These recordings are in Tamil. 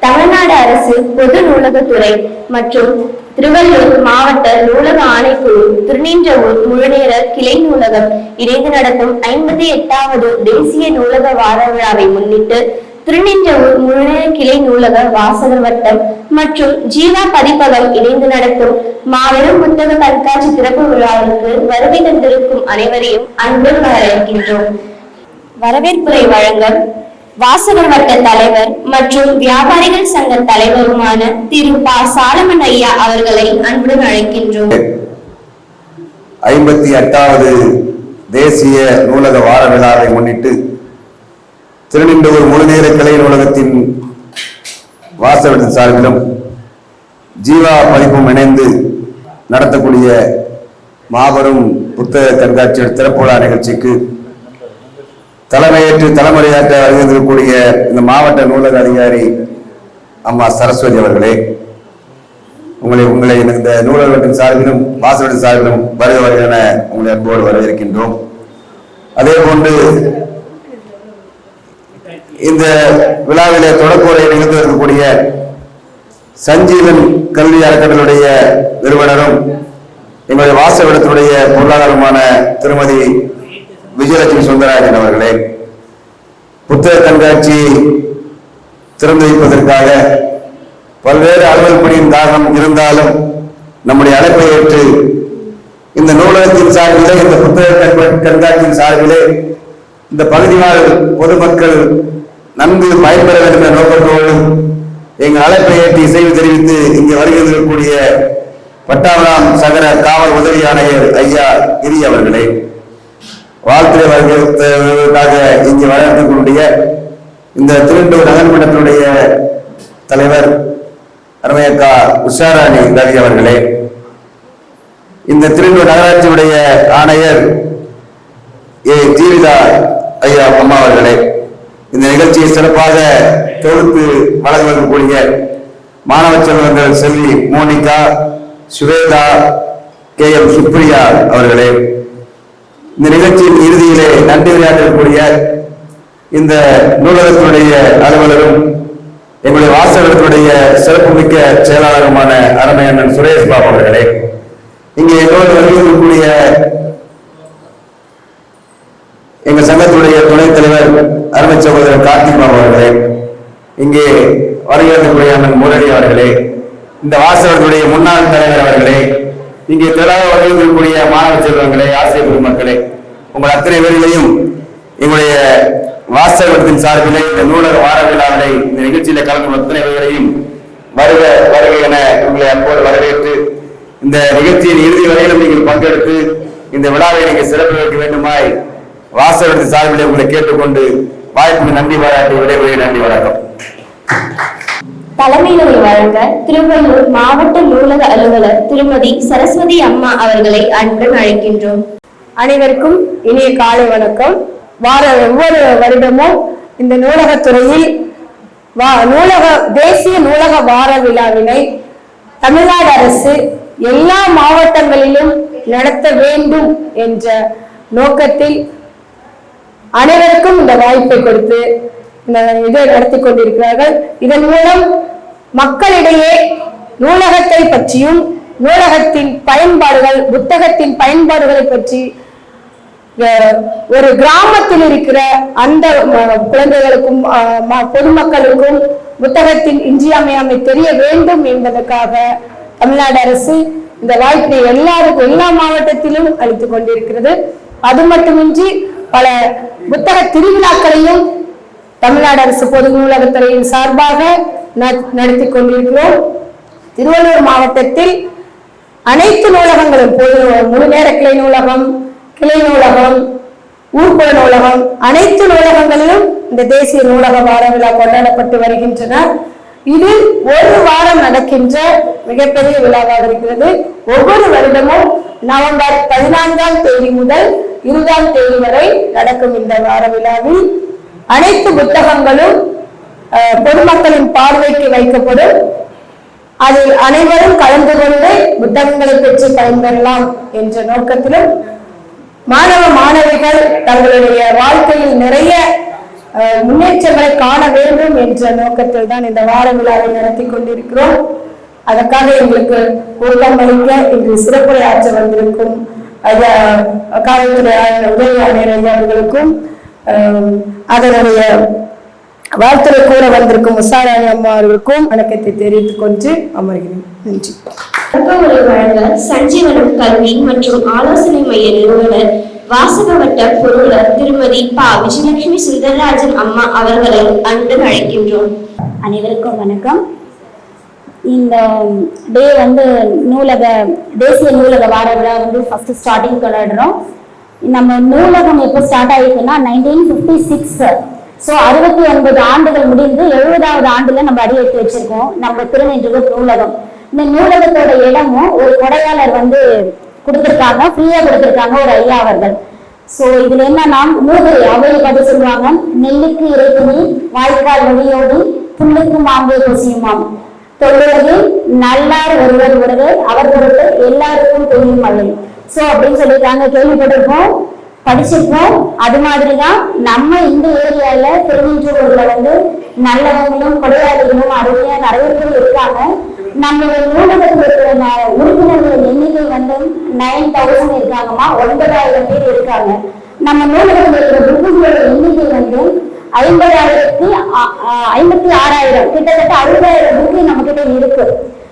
தமிழ்நாடு அரசு பொது நூலகத்துறை மற்றும் திருவள்ளூர் மாவட்ட நூலக ஆணைக்குழு திருநின்றவூர் முழுநேர கிளை நூலகம் இணைந்து நடத்தும் 58வது தேசிய நூலக வார விழாவை முன்னிட்டு திருநின்றவூர் முழுநேர கிளை நூலக வாசகர் வட்டம் மற்றும் ஜீவா பதிப்பகம் இணைந்து நடத்தும் மாபெரும் புத்தக கண்காட்சி திறப்பு விழாவிற்கு வருகை தந்திருக்கும் அனைவரையும் அன்புடன் வரவேற்கின்றோம். வரவேற்புரை வழங்க வாசகர் வட்ட தலைவர் மற்றும் வியாபாரிகள் சங்க தலைவருமான திரு ப. சாலமன் ஐயா அவர்களை அன்புடன் அழைக்கின்றோம். 58வது தேசிய நூலக வார விழாவை முன்னிட்டு திருநின்றவூர் முழுநேர கிளை நூலகத்தின் வாசகர் சார்பிலும் ஜீவா பதிப்பும் இணைந்து நடத்தக்கூடிய மாபெரும் புத்தக கண்காட்சி திறப்பு விழா நிகழ்ச்சிக்கு தலைமையேற்று தலைமுறையாற்ற வருகின்றக்கூடிய இந்த மாவட்ட நூலக அதிகாரி அம்மா சரஸ்வதி அவர்களே, உங்களை இந்த நூலகத்தின் சார்பிலும் வாசகத்தின் சார்பிலும் வருக என உங்களை அன்போடு வரவேற்கின்றோம். அதே போன்று இந்த விழாவிலே தொடக்க நிகழ்ந்து இருக்கக்கூடிய சஞ்சீவன் கல்வி அறக்கட்டளையுடைய நிறுவனரும் எங்களுடைய வாசகத்தினுடைய பொருளாதாரமான திருமதி விஜயலட்சுமி சுந்தரராஜன் அவர்களே, புத்தக கண்காட்சி திறந்து வைப்பதற்காக பல்வேறு அலுவல் பணியின் காரணம் இருந்தாலும் நம்முடைய அழைப்பை ஏற்று இந்த நூலகத்தின் சார்பிலே இந்த புத்தக கண்காட்சியின் சார்பிலே இந்த பகுதி வாழ் பொதுமக்கள் நன்கு பயன்பெற வேண்டும் என்ற நோக்கத்தோடு எங்கள் அழைப்பை ஏற்று இசைவு தெரிவித்து இங்கு வருகின்றக்கூடிய பட்டாபுரம் சகர காவல் உதவி ஆணையர் ஐயா கிரி அவர்களே, வாழ்த்துறை வருவதற்காக இங்கு வரக்கூடிய இந்த திருண்டூர் நகர்மன்றத்தினுடைய தலைவர் அருமையக்கா உஷாராணி ரவி அவர்களே, இந்த திருண்டூர் நகராட்சியுடைய ஆணையர் ஏ ஜீவிதா ஐயா அம்மா அவர்களே, இந்த நிகழ்ச்சியை சிறப்பாக தொகுத்து வழங்கக்கூடிய மாணவ செல்வங்கள் செல்வி மோனிகா, சுவேதா, கே எம் சுப்ரியா அவர்களே, இந்த நிகழ்ச்சியின் இறுதியிலே நன்றி உரையாற்றக்கூடிய இந்த நூலகத்தினுடைய அலுவலரும் எங்களுடைய வாசகத்தினுடைய சிறப்புமிக்க செயலாளருமான அருமையண்ணன் சுரேஷ் பாபு அவர்களே, இங்கே எங்களோடு வருகின்றக்கூடிய எங்கள் சங்கத்துடைய துணைத் தலைவர் அருமை சகோதரர் கார்த்திக் பாபு அவர்களே, இங்கே வருகின்றக்கூடிய அண்ணன் முரளி அவர்களே, இந்த வாசகர்களுடைய முன்னாள் தலைவர் அவர்களே, இங்கே திறனாக வருகின்றக்கூடிய மாணவ செல்வங்களே, ஆசிரியர் பெருமக்களே, உங்கள் அத்தனை பேர்களையும் எங்களுடைய வாசகத்தின் சார்பிலே இந்த நூலக வார விழாவிலே இந்த நிகழ்ச்சியில கலந்து அத்தனை பேர்களையும் வருக வருக என உங்களை அப்போது வரவேற்று இந்த நிகழ்ச்சியின் இறுதி வரையிலும் நீங்கள் பங்கெடுத்து இந்த விழாவை நீங்க சிறப்பு வைக்க வேண்டுமாய் வாசகத்தின் சார்பிலே உங்களை கேட்டுக்கொண்டு வாய்ப்புக்கு நன்றி பாராட்டி விடைபெறுகிறேன். நன்றி, வணக்கம். தலைமையுரை வழங்க திருவள்ளூர் மாவட்ட நூலக அலுவலர் திருமதி சரஸ்வதி அம்மா அவர்களை அன்புடன் அழைக்கின்றோம். அனைவருக்கும் இனிய காலை வணக்கம். ஒவ்வொரு வருடமும் இந்த நூலகத்துறையில் தேசிய நூலக வார விழாவினை தமிழ்நாடு அரசு எல்லா மாவட்டங்களிலும் நடத்த வேண்டும் என்ற நோக்கத்தில் அனைவருக்கும் இந்த வாய்ப்பை கொடுத்து இதை நடத்தி கொண்டிருக்கிறார்கள். இதன் மூலம் மக்களிடையே நூலகத்தை பற்றியும் நூலகத்தின் பயன்பாடுகள், புத்தகத்தின் பயன்பாடுகளை பற்றி ஒரு கிராமத்தில் இருக்கிற அந்த குழந்தைகளுக்கும் பொதுமக்களுக்கும் புத்தகத்தின் இன்றியமையாமை தெரிய வேண்டும் என்பதற்காக தமிழ்நாடு அரசு இந்த வாய்ப்பை எல்லா மாவட்டத்திலும் அளித்துக் கொண்டிருக்கிறது. அது மட்டுமின்றி பல புத்தக திருவிழாக்களையும் தமிழ்நாடு அரசு பொது நூலகத்துறையின் சார்பாக நடத்தி கொண்டிருக்கிறோம். திருவள்ளூர் மாவட்டத்தில் அனைத்து நூலகங்களும் முழு நேர கிளை நூலகம், ஊர்ப்புற நூலகம், அனைத்து நூலகங்களிலும் இந்த தேசிய நூலக வார விழா கொண்டாடப்பட்டு வருகின்றன. இது ஒரு வாரம் நடக்கின்ற மிகப்பெரிய விழாவாக இருக்கிறது. ஒவ்வொரு வருடமும் நவம்பர் 14ஆம் தேதி முதல் 20ஆம் தேதி வரை நடக்கும் இந்த வார விழாவில் அனைத்து புத்தகங்களும் பொதுமக்களின் பார்வைக்கு வைக்கப்படும். அதில் அனைவரும் கலந்து கொண்டு புத்தகங்களை பெற்று பயன்பெறலாம் என்ற நோக்கத்திலும் மாணவிகள் தங்களுடைய வாழ்க்கையில் நிறைய முன்னேற்றங்களை காண வேண்டும் என்ற நோக்கத்தில் தான் இந்த வார விழாவை நடத்தி கொண்டிருக்கிறோம். அதற்காக எங்களுக்கு ஊக்கம் அளிக்க இன்று சிறப்புரையாற்ற வந்திருக்கும் காவல்துறை உதவி ஆணையர் அவர்களுக்கும் அதனுடைய வாழ்த்துறை கூற வந்திருக்கும் உஷாராணி அம்மா அவர்களுக்கும் வணக்கத்தை தெரிவித்துக் கொண்டு அமர்கிறேன். நன்றி. வழங்க சஞ்சீவனம் கல்வி மற்றும் ஆலோசனை மைய நிறுவனர் வாசகவட்ட பொருளர் திருமதி ப. விஜயலட்சுமி சுந்தரராஜன் அம்மா அவர்களை அன்புடன் அழைக்கின்றோம். அனைவருக்கும் வணக்கம். இந்த டே தேசிய நூலக வார விழா ஃபர்ஸ்ட் ஸ்டார்டிங் கொண்டாடுறோம். நம்ம நூலகம் எப்போ ஸ்டார்ட் ஆயிடுச்சுன்னா 1956. ஸோ 69 ஆண்டுகள் முடிந்து 70வது ஆண்டுல நம்ம அடி எடுத்து வச்சிருக்கோம் நம்ம திருநெல்வேலி நூலகம். இந்த நூலகத்தோட இடமும் ஒரு கொடையாளர் கொடுத்துருக்காங்க, ஃப்ரீயா கொடுத்துருக்காங்க ஒரு ஐயா அவர்கள். ஸோ இதுல என்னன்னா மூதுரை அவையை பற்றி சொல்லுவாங்க. நெல்லுக்கு இறைத்துணி வாய்க்கால் வழியோடு புல்லுக்கு மாங்கே கொசியுமாம் தொழுவது நல்லார் ஒருவர் அவர் பொருட்டு எல்லாருக்கும் தெரியும் மழை. ஸோ அப்படின்னு சொல்லியிருக்காங்க, கேள்விப்பட்டிருக்கோம், படிச்சிருக்கோம். அது மாதிரிதான் நம்ம இந்த ஏரியால திருநெல்வேலியில நல்லவங்களும் கொடையாளிகளும் அருமையா நிறைய பேர் இருக்காங்க. நம்மளுடைய நூலகத்தில் இருக்கிற உறுப்பினர்கள் எண்ணிக்கை 9000 இருக்காங்கம்மா, 9000 பேர் இருக்காங்க. நம்ம நூலகத்தில் இருக்கிற புக்குகளோட எண்ணிக்கை 56,000 கிட்டத்தட்ட 60,000 புக்கு நம்ம கிட்ட இருக்கு.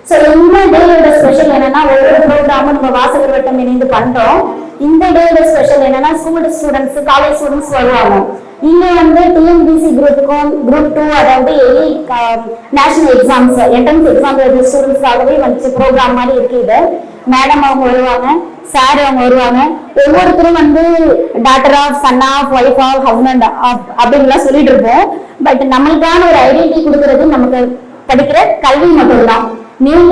ஸோ இந்த டேயோட ஸ்பெஷல் என்னன்னா ஒவ்வொரு ப்ரோக்ராமும் நம்ம வாசகர் வட்டம் இணைந்து பண்றோம். இந்த டேயோட ஸ்பெஷல் என்னன்னா ஸ்டூடெண்ட்ஸ் காலேஜ் ஸ்டூடெண்ட்ஸ் வருவாங்க. இங்க டிஎன்பிசி குரூப்புக்கும் குரூப் 2 அதாவது நேஷனல் எக்ஸாம்ஸ் என்ட்ரன்ஸ் எக்ஸாம் எழுதிய ஸ்டூடெண்ட்ஸ்க்காகவே ப்ரோக்ராம் மாதிரி இருக்கு. இது மேடம் அவங்க வருவாங்க, சார் அவங்க வருவாங்க. ஒவ்வொருத்தரும் daughter of, son of, wife of, husband of அப்படின்லாம் சொல்லிட்டு இருப்போம். பட் நம்மளுக்கான ஒரு ஐடென்டிட்டி கொடுக்கறது நமக்கு படிக்கிற கல்வி மட்டும்தான். நீங்க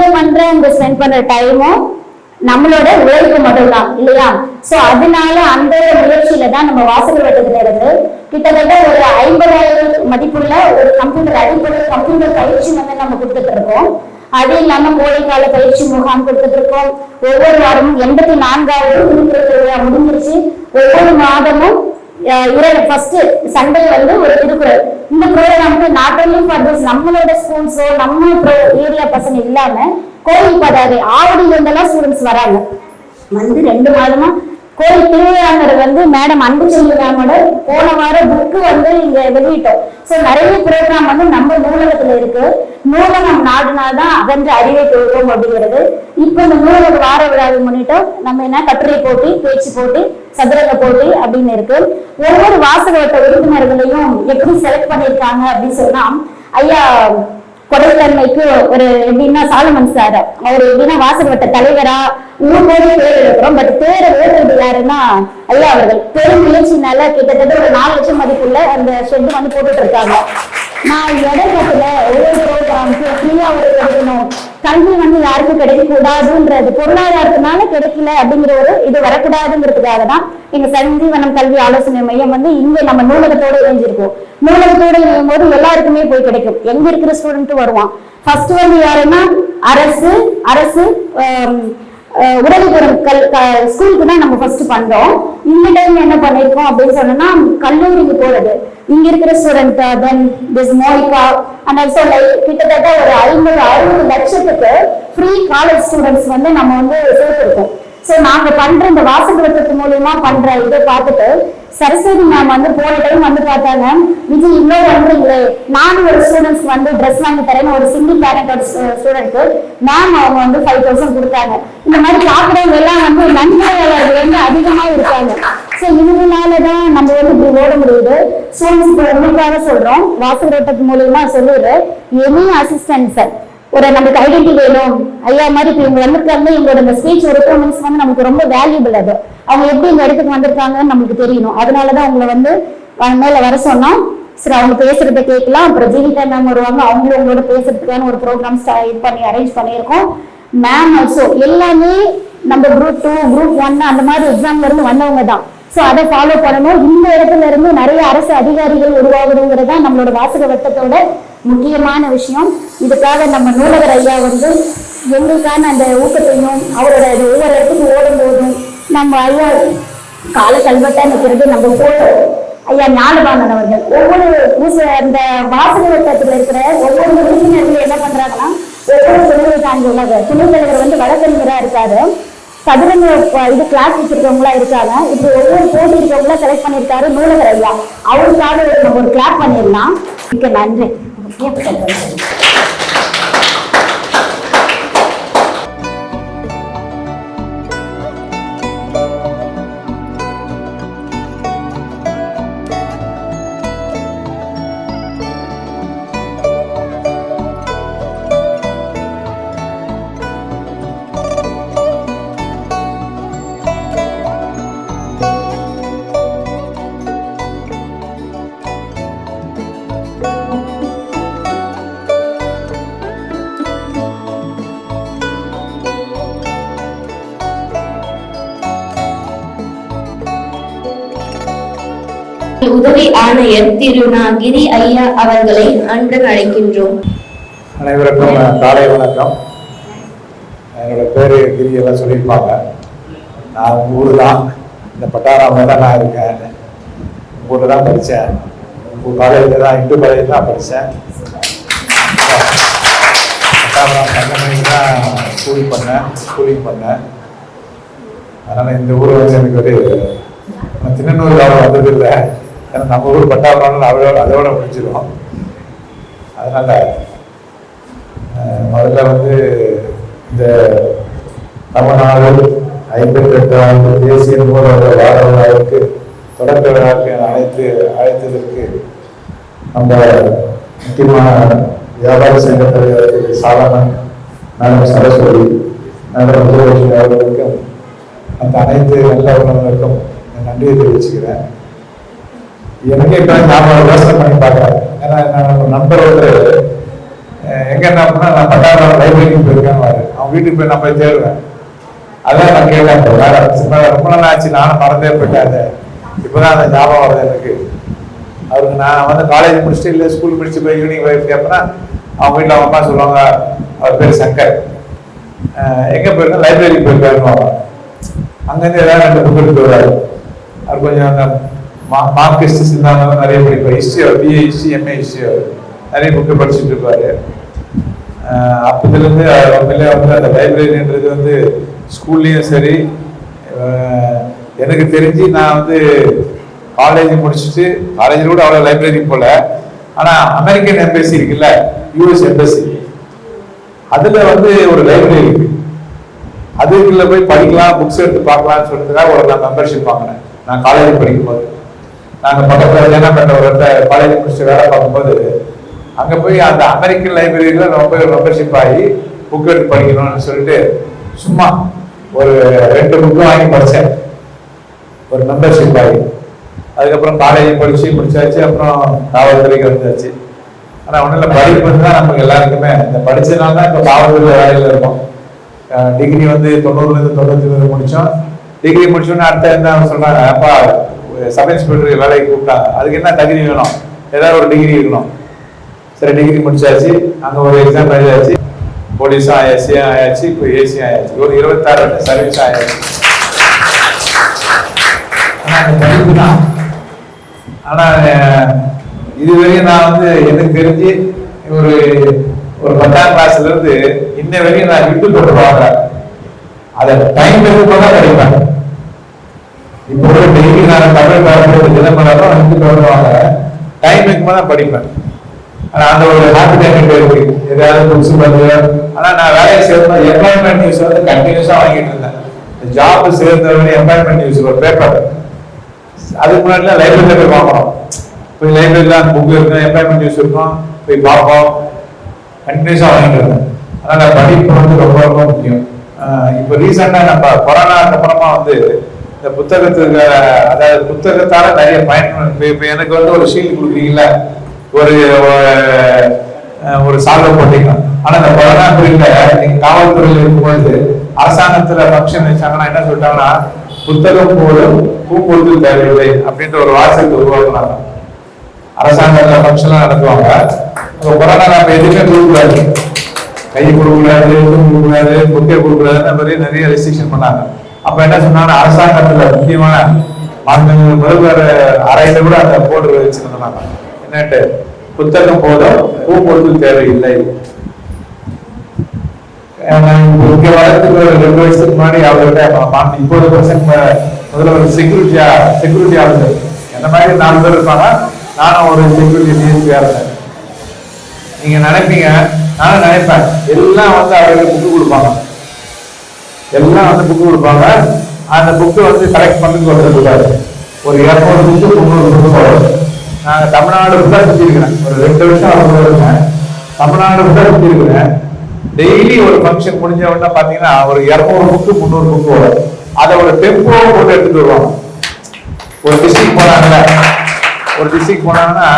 இந்த ஸ்பெண்ட் பண்ற டைமும் நம்மளோட உழைப்பு மட்டும்தான் இல்லையா? சோ அதனால அந்த முயற்சியில தான் நம்ம வாசகர் வட்டத்துல இருந்து கிட்டத்தட்ட ஒரு 50,000 மதிப்புள்ள ஒரு கம்ப்யூட்டர் அடிப்படை கம்ப்யூட்டர் பயிற்சி நம்ம கொடுத்துட்டு இருக்கோம். அது இல்லாம கோடைக்கால பயிற்சி முகாம் கொடுத்துட்டு இருக்கோம். ஒவ்வொரு வாரமும் 84வது திருக்குறள் முடிஞ்சிருச்சு. ஒவ்வொரு மாதமும் ஃபர்ஸ்ட் சண்டே ஒரு திருக்குறள். இந்த ப்ரோக்ராமுக்கு நாட் ஒன்லி ஃபார் திஸ் நம்மளோட ஸ்கூல்ஸோ நம்ம ஏரியா பசங்க இல்லாம கோயில் பதாதை ஆவடியில இருந்தெல்லாம் ஸ்டூடெண்ட்ஸ் வராங்க. 2 மாதமா கோயில் திருவிழாங்கிறது மேடம் அன்புச்செல்வி மேமோட போன வாரம் புக்கு இங்க வெளியிட்டோம். ஸோ நிறைய ப்ரோக்ராம் நம்ம நூலகத்துல இருக்கு. நூலகம் நாடுனால்தான் அகன்ற அறிவை பெறுவோம் அப்படிங்கிறது. இப்ப இந்த நூலக வார விழாவை முன்னிட்டு நம்ம என்ன கட்டுரை போட்டி, பேச்சு போட்டி, சதுரங்க போட்டி அப்படின்னு இருக்கு. ஒவ்வொரு வாசக வட்ட உறுப்பினர்களையும் எப்படி செலக்ட் பண்ணியிருக்காங்க அப்படின்னு சொன்னா ஐயா கொடைத்தன்மைக்கு ஒரு எப்படின்னா சாலமன் சார் அவர் எப்படின்னா வாசல் வட்ட தலைவரா ஊரோட பேர் எடுக்கிறோம். பட் பேரை ஓடுறது யாருன்னா ஐயா அவர்கள் பெரும் முயற்சினால கிட்டத்தட்ட ஒரு 4 லட்சம் மதிப்புள்ள அந்த ஷெட் வந்து போட்டுட்டு இருக்காங்க. நான் இடத்துல ஒவ்வொரு ப்ரோக்ராமுக்கு ஃப்ரீயா ஒரு கிடைக்கணும், கல்வி வந்து யாருக்கும் கிடைக்க கூடாதுன்றது, பொருளாதாரத்தினால கிடைக்கல அப்படிங்கிற ஒரு இது வரக்கூடாதுங்கிறதுக்காக தான் எங்க சஞ்சீவனம் கல்வி ஆலோசனை மையம் வந்து இங்க நம்ம நூலகத்தோடு இணைஞ்சிருக்கோம். நூலகத்தோடு இணையும் போது எல்லாருக்குமே போய் கிடைக்கும். எங்க இருக்கிற ஸ்டூடெண்ட் வருவான். ஃபர்ஸ்ட் வந்து யாருன்னா அரசு உடல்புறம் ஸ்கூலுக்கு தான் நம்ம ஃபர்ஸ்ட் பண்றோம். இந்த டைம் என்ன பண்ணிருக்கோம் அப்படின்னு சொன்னா கல்லூரிக்கு போறது. இங்க இருக்கிற student then this Monica and also கிட்டத்தட்ட ஒரு 50-60 லட்சத்துக்கு ஃப்ரீ காலேஜ் ஸ்டூடெண்ட்ஸ் வந்து நம்ம வந்து சேர்த்திருக்கோம். ஸோ நாங்க பண்ற இந்த வாசகத்து மூலியமா பண்ற இதை பார்த்துட்டு சரஸ்வதி மேம் வந்து போன டைம் வந்து பார்த்தாங்க, விஜய் இன்னொரு பண்றீங்களே, நானும் ஒரு ஸ்டூடெண்ட்ஸ்க்கு வந்து ட்ரெஸ் வாங்கி தரேன்னு ஒரு சிங்கிள் பேரண்டோட ஸ்டூடெண்ட்க்கு மேம் அவங்க வந்து 5,000 கொடுத்தாங்க. இந்த மாதிரி பாக்குறவங்க எல்லாம் வந்து நன்மையாளர்கள் வந்து அதிகமா இருக்காங்க. ஸோ இதனாலதான் நம்ம வந்து இப்படி ஓட முடியுது. ஸ்டூடெண்ட்ஸ்க்கு உங்களுக்காக சொல்றோம், வாசகத்து மூலியமா சொல்லுது எனி அசிஸ்டன்ஸ் ஒரு நமக்கு ஐடென்டி வேணும் ஐயா மாதிரி இப்ப இவங்க வந்திருக்காங்க, இவங்களோட இந்த ஸ்பீச் ரெக்குவயர்மெண்ட்ஸ் வந்து நமக்கு ரொம்ப வேல்யூபிள். அது அவங்க எப்படி இந்த இடத்துக்கு வந்திருக்காங்கன்னு நமக்கு தெரியணும். அதனாலதான் அவங்களை வந்து மேல வர சொன்னோம். சரி, அவங்க பேசுறத கேட்கலாம். அப்புறம் ஜீவிதா மேம் வருவாங்க, அவங்களும் உங்களோட பேசுறதுக்கான ஒரு ப்ரோக்ராம் பண்ணி அரேஞ்ச் பண்ணியிருக்கோம். மேம் ஆல்சோ எல்லாமே நம்ம குரூப் 2 குரூப் 1 அந்த மாதிரி எக்ஸாம்ல இருந்து வந்தவங்க தான். ஸோ அதை ஃபாலோ பண்ணணும். இந்த இடத்துல இருந்து நிறைய அரசு அதிகாரிகள் உருவாகுதுங்கிறது தான் நம்மளோட வாசக வட்டத்தோட முக்கியமான விஷயம். இதுக்காக நம்ம நூலகர் ஐயா வந்து எங்களுக்கான அந்த ஊக்கத்தையும் அவரோட ஒவ்வொரு இடத்துக்கு ஓடும் போதும் நம்ம ஐயா கால கல்வெட்டா நிற்கிறது நம்ம போட்டோ ஐயா ஞானபானன் அவர்கள் ஒவ்வொரு அந்த வாசக வட்டத்துல இருக்கிற ஒவ்வொரு உறுப்பினர்களும் என்ன பண்றாங்கன்னா ஒவ்வொரு துணைத் தலைவர் வந்து வழக்கறிஞரா இருக்காரு, சதுரங்க இது கிளாஸ் வச்சிருக்கவங்களா இருக்காங்க. இப்படி ஒவ்வொரு போட்டி இருக்கவங்களா செலக்ட் பண்ணிருக்காரு நூலகர் ஐயா. அவருக்காக நம்ம ஒரு கிளாப் பண்ணிடலாம். மிக்க நன்றி. உதவி ஆணையர் திரு கிரி ஐயா அவர்களை அன்புடன் அழைக்கின்றோம். அனைவருக்கும் காலை வணக்கம். என்னோட பேரு கிரி எல்லாம் சொல்லியிருப்பாங்க. நான் உங்கள் ஊர் தான், இந்த பட்டாராமில் தான் நான் இருக்கேன். உங்கள் ஊரில் தான் படித்தேன். உங்கள் காலேஜில் தான் இந்து காலேஜ் தான் படித்தேன். பட்டாராம் 12 மணிக்கு தான் ஸ்கூலிங் பண்ணேன். அதனால் இந்த ஊர் வந்து எனக்கு ஒரு திண்ணூறு காலம் வந்ததில்லை. ஏன்னா நம்ம ஊர் பட்டாபுரம் அதோட முடிச்சிடும். அதனால முதல்ல வந்து இந்த தமிழ்நாடு 58வது தேசிய நூலகர் வார விழாவுக்கு தொடக்க விழாவுக்கு அழைத்ததற்கு நம்ம முக்கியமான வியாபார சங்க தலைவர் சாலமன் மேடம் சரஸ்வதி மேடம் முதலட்சுமி அவர்களுக்கும் அந்த அனைத்து நல்ல உணவுகளுக்கும் நன்றியை தெரிவிச்சுக்கிறேன். எனக்கே இப்போ ஞாபகம் யோசனை பண்ணி பார்க்குறேன். ஏன்னா நான் நண்பர் வந்து எங்கே என்ன பண்ணா நான் பட்டாளம் லைப்ரரிக்கு போயிருக்கேன். அவன் வீட்டுக்கு போய் நான் போய் தேடுவேன். அதான் நான் கேட்டேன், ரொம்ப நாள் ஆச்சு, நானும் மறந்தே போயிட்டாரு. இப்போதான் அந்த ஞாபகம் வருது எனக்கு. அவருக்கு நான் வந்து காலேஜ் முடிச்சுட்டு இல்லை ஸ்கூல் முடிச்சு போய் ஈவினிங் போய் கேட்பேன்னா அவங்க வீட்டில் அவங்க அம்மா சொல்லுவாங்க, அவர் பேர் சங்கர், எங்கே போயிருக்கேன் லைப்ரரிக்கு போயிருக்காருன்னு. அங்கேருந்து ஏதாவது 2 புக் எடுத்து வருவார். அவர் கொஞ்சம் அந்த மார்க்சிஸ்ட் சிந்தாந்தம் நிறைய படிப்பார். History, BA history, MA history நிறைய புக்கு படிச்சுட்டு இருப்பாரு. அப்போதுலேருந்து அவங்களே வந்து அந்த லைப்ரரின்றது வந்து ஸ்கூல்லையும் சரி, எனக்கு தெரிஞ்சு நான் வந்து காலேஜ் முடிச்சுட்டு காலேஜில் கூட அவ்வளோ லைப்ரரி போல. ஆனால் அமெரிக்கன் எம்பசி இருக்குல்ல, யூஎஸ் எம்பசி, அதில் வந்து ஒரு லைப்ரரி இருக்கு. அதுக்குள்ள போய் படிக்கலாம், புக்ஸ் எடுத்து பார்க்கலாம்னு சொல்றதுக்காக ஒரு நான் மெம்பர்ஷிப் வாங்கினேன். நான் காலேஜ் படிக்கும்போது நாங்கள் பக்கத்தில் ஜனப்பேட்டை ஒரு காலேஜ் முடிச்சுட்டு வேலை பார்க்கும்போது அங்கே போய் அந்த அமெரிக்கன் லைப்ரரியில் ரொம்ப மெம்பர்ஷிப் ஆகி புக் எடுத்து படிக்கணும்னு சொல்லிட்டு சும்மா ஒரு 2 புக்கும் வாங்கி படித்தேன், ஒரு மெம்பர்ஷிப் ஆகி. அதுக்கப்புறம் காலேஜ் முடிச்சாச்சு, அப்புறம் காவல்துறைக்கு வந்தாச்சு. ஆனால் ஒன்றும் இல்லை, படிப்பு தான் நமக்கு எல்லாருக்குமே. இந்த படித்ததுனால தான் இப்போ காவல்துறை வேலையில் இருக்கும். டிகிரி வந்து 90லேருந்து 95 முடித்தோம். டிகிரி முடிச்சோன்னே அடுத்த என்ன சொல்கிறாங்க, அப்பா சப் இன்ஸ்பெக்டர் வேலைக்கு கூப்பிட்டாங்க, அதுக்கு என்ன தகுதி வேணும், ஏதாவது ஒரு டிகிரி இருக்கணும். சரி, டிகிரி முடிச்சாச்சு, அங்கே ஒரு எக்ஸாம் எழுதியாச்சு, போலீஸும் ஆயாச்சும் ஆயாச்சு, இப்போ ஏசியும் ஆயாச்சு, ஒரு 26 சர்வீஸும் ஆயாச்சு. ஆனால் அந்த படிப்பு தான். ஆனால் இதுவரையும் நான் வந்து எனக்கு தெரிஞ்சு ஒரு 10ஆம் கிளாஸ்ல இருந்து இன்ன வரையும் நான் விட்டு போட்டு வாங்குறேன். அதை டைம் எடுக்கும்போது படிப்பேன். இப்போ ஒரு டெய்லி நான் தமிழ் பாடப்போது தினமலரும் விட்டு போட்டு வாங்குறேன், டைம் இருக்கும்போது தான் படிப்பேன். ஆனால் அந்த ஒரு ஹாப்பி டைம் இருக்கு, ஏதாவது புக்ஸ் பண்ணுவேன். ஆனால் நான் வேலையை சேர்ந்து எம்ப்ளாய்மெண்ட் நியூஸ் வந்து கண்டினியூஸாக வாங்கிட்டு இருந்தேன். ஜாப் சேர்ந்தவங்க எம்ப்ளாய்மெண்ட் நியூஸ் ஒரு பேப்பர், அதுக்கு முன்னாடி லைப்ரரியில் போய் பார்க்கணும். போய் லைப்ரரியில் அந்த புக் இருக்கும், எம்ப்ளாய்மெண்ட் நியூஸ் இருக்கும், போய் பார்ப்போம். கண்டினியூஸாக வாங்கிட்டு இருந்தேன். அதனால் படிப்பு வந்து ரொம்ப ரொம்ப முக்கியம். இப்போ ரீசெண்டாக நம்ம கொரோனாக்கு அப்புறமா வந்து இந்த புத்தகத்துக்கு, அதாவது புத்தகத்தால நிறைய பயன். இப்போ எனக்கு வந்து ஒரு ஷீல்டு கொடுக்குறீங்களா, ஒரு சால்வை போட்டீங்க. ஆனால் இந்த கொரோனா பீரியட்ல நீங்க காவல்துறையில் இருக்கும்பொழுது அரசாங்கத்துல ஃபங்க்ஷன் வச்சாங்கன்னா என்ன சொல்லிட்டாங்கன்னா, புத்தகம் போலும் பூப்பொழுது தேவையில்லை அப்படின்ற ஒரு வாசகத்தை உருவாக்குனாங்க. அரசாங்கத்துல ஃபங்க்ஷன்லாம் நடத்துவாங்க. கொரோனா நம்ம எதுவுமே கொடுக்கூடாது, கை கொடுக்கூடாது, கொடுக்கூடாது, புக்கை கொடுக்கூடாது, நிறைய ரெஸ்ட்ரிக்ஷன் பண்ணாங்க. அப்ப என்ன சொன்னாங்கன்னா, அரசாங்கத்துல முக்கியமான முதல்வர் அறையில கூட அந்த போர்டு வச்சிருந்தாங்க, என்னட்டு புத்தகம் போதும் பூப்பொழுது தேவையில்லை. இங்க வரதுக்கு ஒரு 2 வருஷத்துக்கு முன்னாடி அவர்கிட்ட இப்போது முதல்வர் செக்யூரிட்டி ஆஃபீஸர் என்ன மாதிரி 4 பேர் இருப்பாங்க, நானும் ஒரு செக்யூரிட்டி டிஎஸ்பியா இருந்தேன். நீங்க நினைப்பீங்க, நானும் நினைப்பேன், எல்லாம் வந்து அவருக்கு புக்கு கொடுப்பாங்க, எல்லாம் வந்து புக்கு கொடுப்பாங்க. அந்த புக்கு வந்து கலெக்ட் பண்ணி கொடுத்துருக்காரு. ஒரு 200 புக்கு 300 புக்கு வரும். நாங்கள் தமிழ்நாடு புக்கா சுற்றிருக்கிறேன், ஒரு 2 வருஷம் அவங்க இருக்கேன், தமிழ்நாடு புக்கா சுற்றிருக்கிறேன். டெய்லி ஒரு ஃபங்க்ஷன் முடிஞ்ச உடனே பார்த்தீங்கன்னா ஒரு 200 புக்கு 300 புக்கு வரும். அதை ஒரு டெம்போ போட்டு எடுத்துட்டு வருவாங்க. ஒரு டிஸ்ட்ரிக்ட் போனாங்கன்னா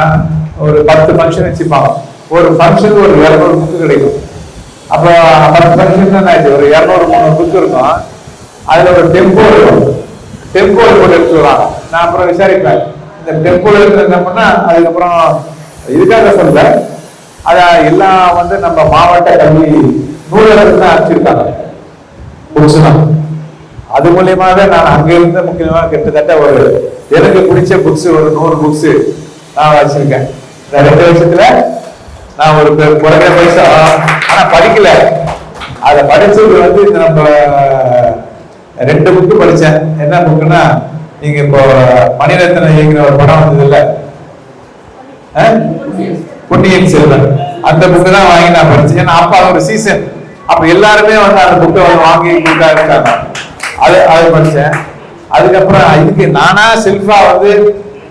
ஒரு 10 ஃபங்க்ஷன் வச்சுப்பாங்க. ஒரு ஃபங்க்ஷனுக்கு ஒரு 200 புக்கு கிடைக்கும். அப்போ 10 ஃபங்க்ஷன் தான் ஆயிடுச்சு, ஒரு 200-300 புக்கு இருக்கும். அதுல ஒரு டெம்போ இருக்கும், டெம்போ போட்டு எடுத்துட்டு வருவாங்க. நான் அப்புறம் விசாரிப்பேன், இந்த டெம்போல என்ன பண்ணா, அதுக்கப்புறம் இதுக்காக சொல்ல, அத எல்லாம் வந்து நம்ம மாவட்ட கல்வி நூலகத்துக்கு தான் அனுப்பிச்சிருக்காங்க புக்ஸ் தான். அது மூலியமாக நான் அங்க இருந்து முக்கியமா கிட்டத்தட்ட ஒரு எனக்கு பிடிச்ச புக்ஸ் ஒரு 100 புக்ஸ் நான் வச்சிருக்கேன். இந்த 2 வருஷத்துல நான் ஒரு குறைந்த பைசா, ஆனா படிக்கல. அதை படிச்சது வந்து இந்த நம்ம 2 புக்கு படிச்சேன். என்ன புக்குன்னா, நீங்க இப்போ மணிரத்னம் இயங்கிற ஒரு படம் வந்தது இல்ல, பொன்னியின் செல்வன், அந்த புக்கு தான் வாங்கி நான் படிச்சேன். ஏன்னா அப்ப ஒரு சீசன், அப்ப எல்லாருமே வந்து அந்த புக்கை வாங்கி கொடுத்தா இருக்காங்க. அது படிச்சேன். அதுக்கப்புறம் இதுக்கு நானா செல்ஃபா வந்து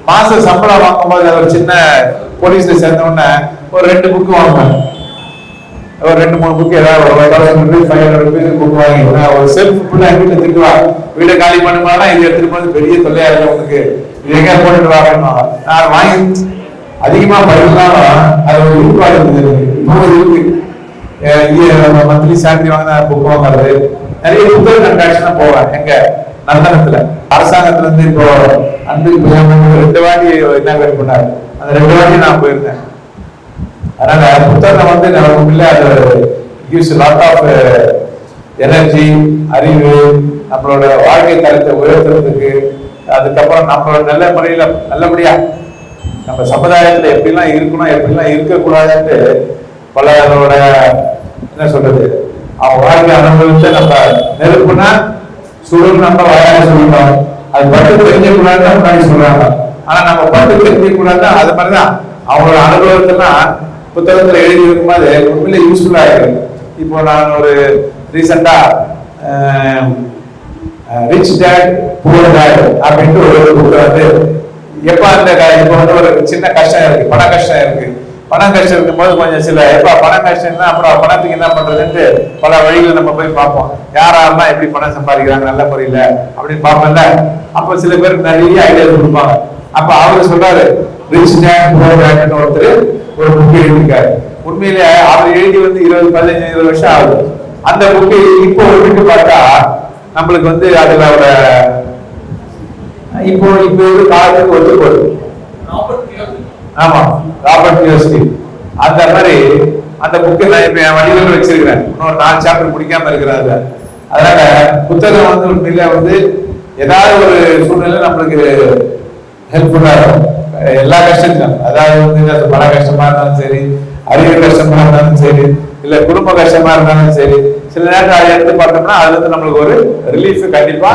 மாச சம்பளம் வாங்கும்போது ஒரு சின்ன போலீஸ்ல சேர்ந்த உடனே ஒரு 2 புக்கு வாங்குவேன். ஒரு 2-3 புக்கு, ஏதாவது ஒரு 1000 ரூபாய் 500 ரூபாய் புக் வாங்கி ஒரு செல்ஃப் ஃபுல்லா வீட்டுல திட்டுவா, வீட்டை காலி பண்ணுமானா இது எடுத்துட்டு போது பெரிய தொல்லையா இல்லை உனக்கு, இது எங்க போட்டுட்டு வாங்கணும். நான் வாங்கி அதிகமா படிக்கலாம், அது ஒரு ஈடுபாடு இருக்கு. மந்த்லி சேலரி வாங்கினா புக் வாங்குறது, நிறைய புத்தக கண்காட்சி போவேன். எங்க நந்தனத்துல அரசாங்கத்துல இருந்து இப்போ அன்பு 2 வாட்டி இனாகிரேட் பண்ணாரு, அந்த 2 வாட்டி நான் போயிருந்தேன். அதனால புத்தகம் வந்து நமக்கு இல்லை, அது gives a lot of energy, அறிவு, நம்மளோட வாழ்க்கை தரத்தை உயர்த்துறதுக்கு. அதுக்கப்புறம் நம்மளோட நல்ல முறையில நல்லபடியா நம்ம சமுதாயத்துல எப்படிலாம் இருக்கணும், எப்படிலாம் இருக்கக்கூடாதுன்னு பலரோட என்ன சொல்றது, அவங்க வாழ்க்கை அனுபவத்தை நம்ம நெருப்புனா சுடு நம்ம வாயால சொல்லிட்டோம், அது பட்டு தெரிஞ்சக்கூடாதுன்னு முன்னாடி சொல்றாங்க. ஆனா நம்ம பட்டு தெரிஞ்சக்கூடாது, அது மாதிரிதான் அவங்களோட அனுபவத்தெல்லாம் புத்தகத்துல எழுதி இருக்கும்போது உண்மையிலே யூஸ்ஃபுல்லா இருக்கு. இப்போ நான் ஒரு ரீசெண்டா ரிச் டேட் புவர் டேட் அப்படின்ட்டு ஒரு புக் வந்து எப்ப அந்த இப்போ வந்து ஒரு சின்ன கஷ்டம் இருக்கு, பண கஷ்டம் இருக்கு, பணம் கஷ்டம் இருக்கும்போது கொஞ்சம் சில பணம் கஷ்டம்னா அப்புறம் பணத்துக்கு என்ன பண்றதுன்ட்டு பல வழிகளை நம்ம போய் பார்ப்போம். யாரெல்லாம் எப்படி பணம் சம்பாதிக்கிறாங்க நல்ல முறையில அப்படின்னு பார்ப்போம்ல. அப்ப சில பேருக்கு நிறைய ஐடியா கொடுப்பாங்க. அப்ப அவரு சொல்றாரு, ரிச் டேட் புவர் டேட்னு ஒருத்தர் ஒரு புக் எழுதியிருக்காரு. உண்மையிலே அவர் எழுதி 15-20 வருஷம் ஆகுது. அந்த புக்கு இப்போ விட்டு பார்த்தா நம்மளுக்கு அதுல இப்போ காலத்துக்கு ஒத்து போகுது. ஆமா, ராபர்ட் கியோசாகி. அந்த மாதிரி அந்த புக்கு நான் இப்ப என் வழியில வச்சிருக்கிறேன். இன்னொரு 4 சாப்டர் முடிக்காம இருக்கிறாங்க. அதனால புத்தகம் உண்மையில ஏதாவது ஒரு சூழ்நிலை நம்மளுக்கு ஹெல்ப்ஃபுல்லா இருக்கும். எல்லா கஷ்டத்திலும், அதாவது பண கஷ்டமா இருந்தாலும் சரி, அறிவு கஷ்டமா இருந்தாலும் சரி, இல்ல குடும்ப கஷ்டமா இருந்தாலும் சரி, சில நேரத்தில் அதை எடுத்து பார்த்தோம்னா அதுல நம்மளுக்கு ஒரு ரிலீஃப் கண்டிப்பா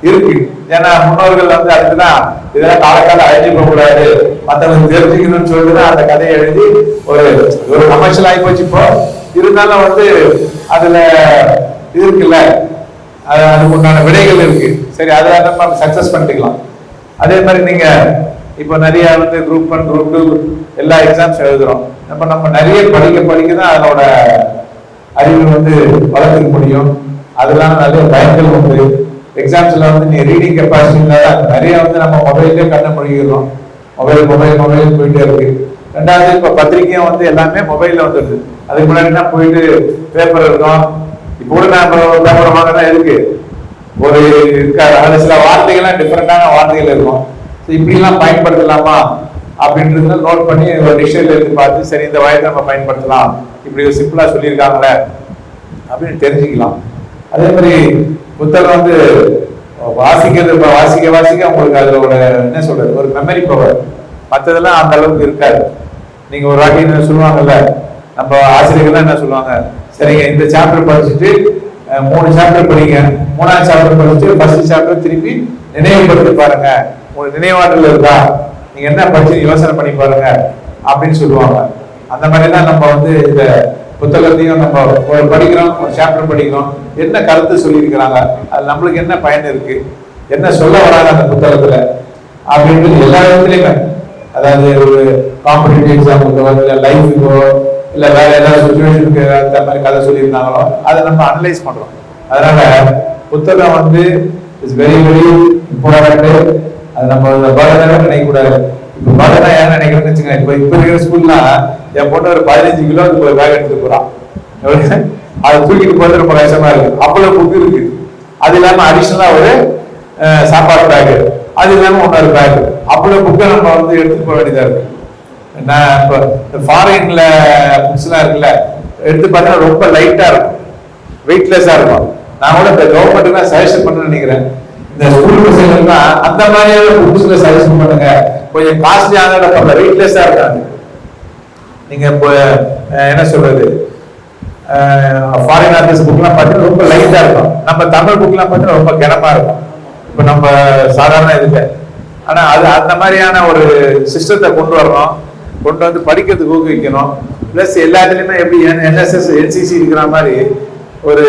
இருக்கு. ஏன்னா முன்னோர்கள் அதுக்குதான் இதெல்லாம் காலக்காலம் அழிஞ்சு போக கூடாது, மற்றவங்க தெரிஞ்சுக்கணும்னு சொல்லிட்டுதான் அந்த கதையை எழுதி ஒரு கமர்ஷியல் ஆகி போச்சு. இப்போ இருந்தாலும் அதுல இது இருக்குல்ல, அதுக்கு உண்டான விடைகள் இருக்கு. சரி, அதை நம்ம சக்சஸ் பண்ணிக்கலாம். அதே மாதிரி நீங்க இப்போ நிறைய குரூப் 1 குரூப் 2 எல்லா எக்ஸாம்ஸ் எழுதுறோம். நம்ம நிறைய படிக்க தான் அதனோட அறிவு வளர்த்துக்க முடியும். அதெல்லாம் நிறைய பயன்கள் உண்டு. எக்ஸாம்ஸ்ல நீ ரீடிங் கெப்பாசிட்டி இருந்தால் நிறைய நம்ம மொபைல்லே கண்ண மொழிகிறோம். மொபைல் போயிட்டே இருக்கு. ரெண்டாவது இப்போ பத்திரிக்கையும் எல்லாமே மொபைல்ல வந்துடுது. அதுக்கு முன்னாடினா போயிட்டு பேப்பர் இருக்கும். இப்போ கூட நம்ம பேப்பர் வாங்க தான் இருக்கு. இருக்காது. அது சில வார்த்தைகள்லாம் டிஃப்ரெண்டான வார்த்தைகள் இருக்கும். இப்படிலாம் பயன்படுத்தலாமா அப்படின்றத நோட் பண்ணி ஒரு டிக்ஷனரியில இருந்து பார்த்து, சரி இந்த வார்த்தை நம்ம பயன்படுத்தலாம், இப்படி ஒரு சிம்பிளா சொல்லியிருக்காங்களே அப்படின்னு தெரிஞ்சுக்கலாம். அதே மாதிரி புத்தகம் வாசிக்க உங்களுக்கு அதோட என்ன சொல்றது, ஒரு மெமரி பவர். மற்றதெல்லாம் அந்த அளவுக்கு இருக்காது. நீங்க ஒரு வாட்டி சொல்லுவாங்கல்ல, நம்ம ஆசிரியர்கள்லாம் என்ன சொல்லுவாங்க, சரிங்க இந்த சாப்டர் படிச்சுட்டு 3 சாப்டர் படிங்க, 3ஆவது சாப்டர் படிச்சுட்டு ஃபர்ஸ்ட் சாப்டர் திருப்பி நினைவுபடுத்தி பாருங்க, உங்களுக்கு நினைவாற்றல் இருக்கா, நீங்க என்ன படிச்சு யோசனை பண்ணி பாருங்க அப்படின்னு சொல்லுவாங்க. அந்த மாதிரி தான் நம்ம இந்த புத்தகத்தையும் நம்ம ஒரு படிக்கிறோம், ஒரு சாப்டர் படிக்கிறோம், என்ன கருத்து சொல்லியிருக்கிறாங்க, அது நம்மளுக்கு என்ன பயன் இருக்கு, என்ன சொல்ல வராங்க அந்த புத்தகத்துல அப்படின்றது எல்லா இடத்துலையுமே. அதாவது ஒரு காம்படிட்டிவ் எக்ஸாமுக்கோ இல்லை லைஃபுக்கோ இல்லை வேற ஏதாவது சுச்சுவேஷனுக்கு அந்த மாதிரி கதை சொல்லியிருந்தாங்களோ அதை நம்ம அனலைஸ் பண்றோம். அதனால புத்தகம் இஸ் வெரி வெரி இம்பார்ட்டன்ட். அது நம்ம பர்டனாக நினைக்கக்கூடாது. இப்போ பர்டனா ஏன் நினைக்கிறேன்னு வச்சுக்கோங்க, இப்போ இருக்கிற ஸ்கூல்லாம் என் பொண்ணு ஒரு 15 கிலோ ஒரு பேக் எடுத்துட்டு போறான். அதை தூக்கிட்டு போறது ரொம்ப கஷ்டமா இருக்கு. அவ்வளவு புக்கு இருக்கு. அது இல்லாம அடிஷனலா ஒரு சாப்பாடு பேக், அது இல்லாம இன்னொரு பேக், அவ்வளவு புக்கை நம்ம எடுத்துட்டு போக வேண்டியதா இருக்கு. நான் இப்போ ஃபாரின்ல புக்ஸ் எல்லாம் இருக்குல்ல, எடுத்து பார்த்தீங்கன்னா ரொம்ப லைட்டா இருக்கும், வெயிட்லெஸ்ஸா இருக்கும். நான் கூட இந்த கவர்மெண்ட்டுக்கு சஜஷன் பண்ண நினைக்கிறேன், இந்த ஸ்கூல் பசங்களுக்குலாம் அந்த மாதிரியான புக்ஸ்ல சஜஷன் பண்ணுங்க, கொஞ்சம் காஸ்ட்லியான பரவாயில்ல, வெயிட்லெஸ்ஸா இருக்காங்க. நீங்க இப்போ என்ன சொல்றது, ஃபாரின் ஆர்டிஸ்ட் புக்லாம் பார்த்தீங்கன்னா ரொம்ப லைட்டா இருக்கும். நம்ம தமிழ் புக்லாம் பார்த்தீங்கன்னா ரொம்ப கனமா இருக்கும். இப்போ நம்ம சாதாரண இதுல ஆனா அது அந்த மாதிரியான ஒரு சிஸ்டத்தை கொண்டு வரணும், கொண்டு படிக்கிறதுக்கு ஊக்குவிக்கணும். பிளஸ் எல்லாத்துலயுமே எப்படி NSS NCC இருக்கிற மாதிரி ஒரு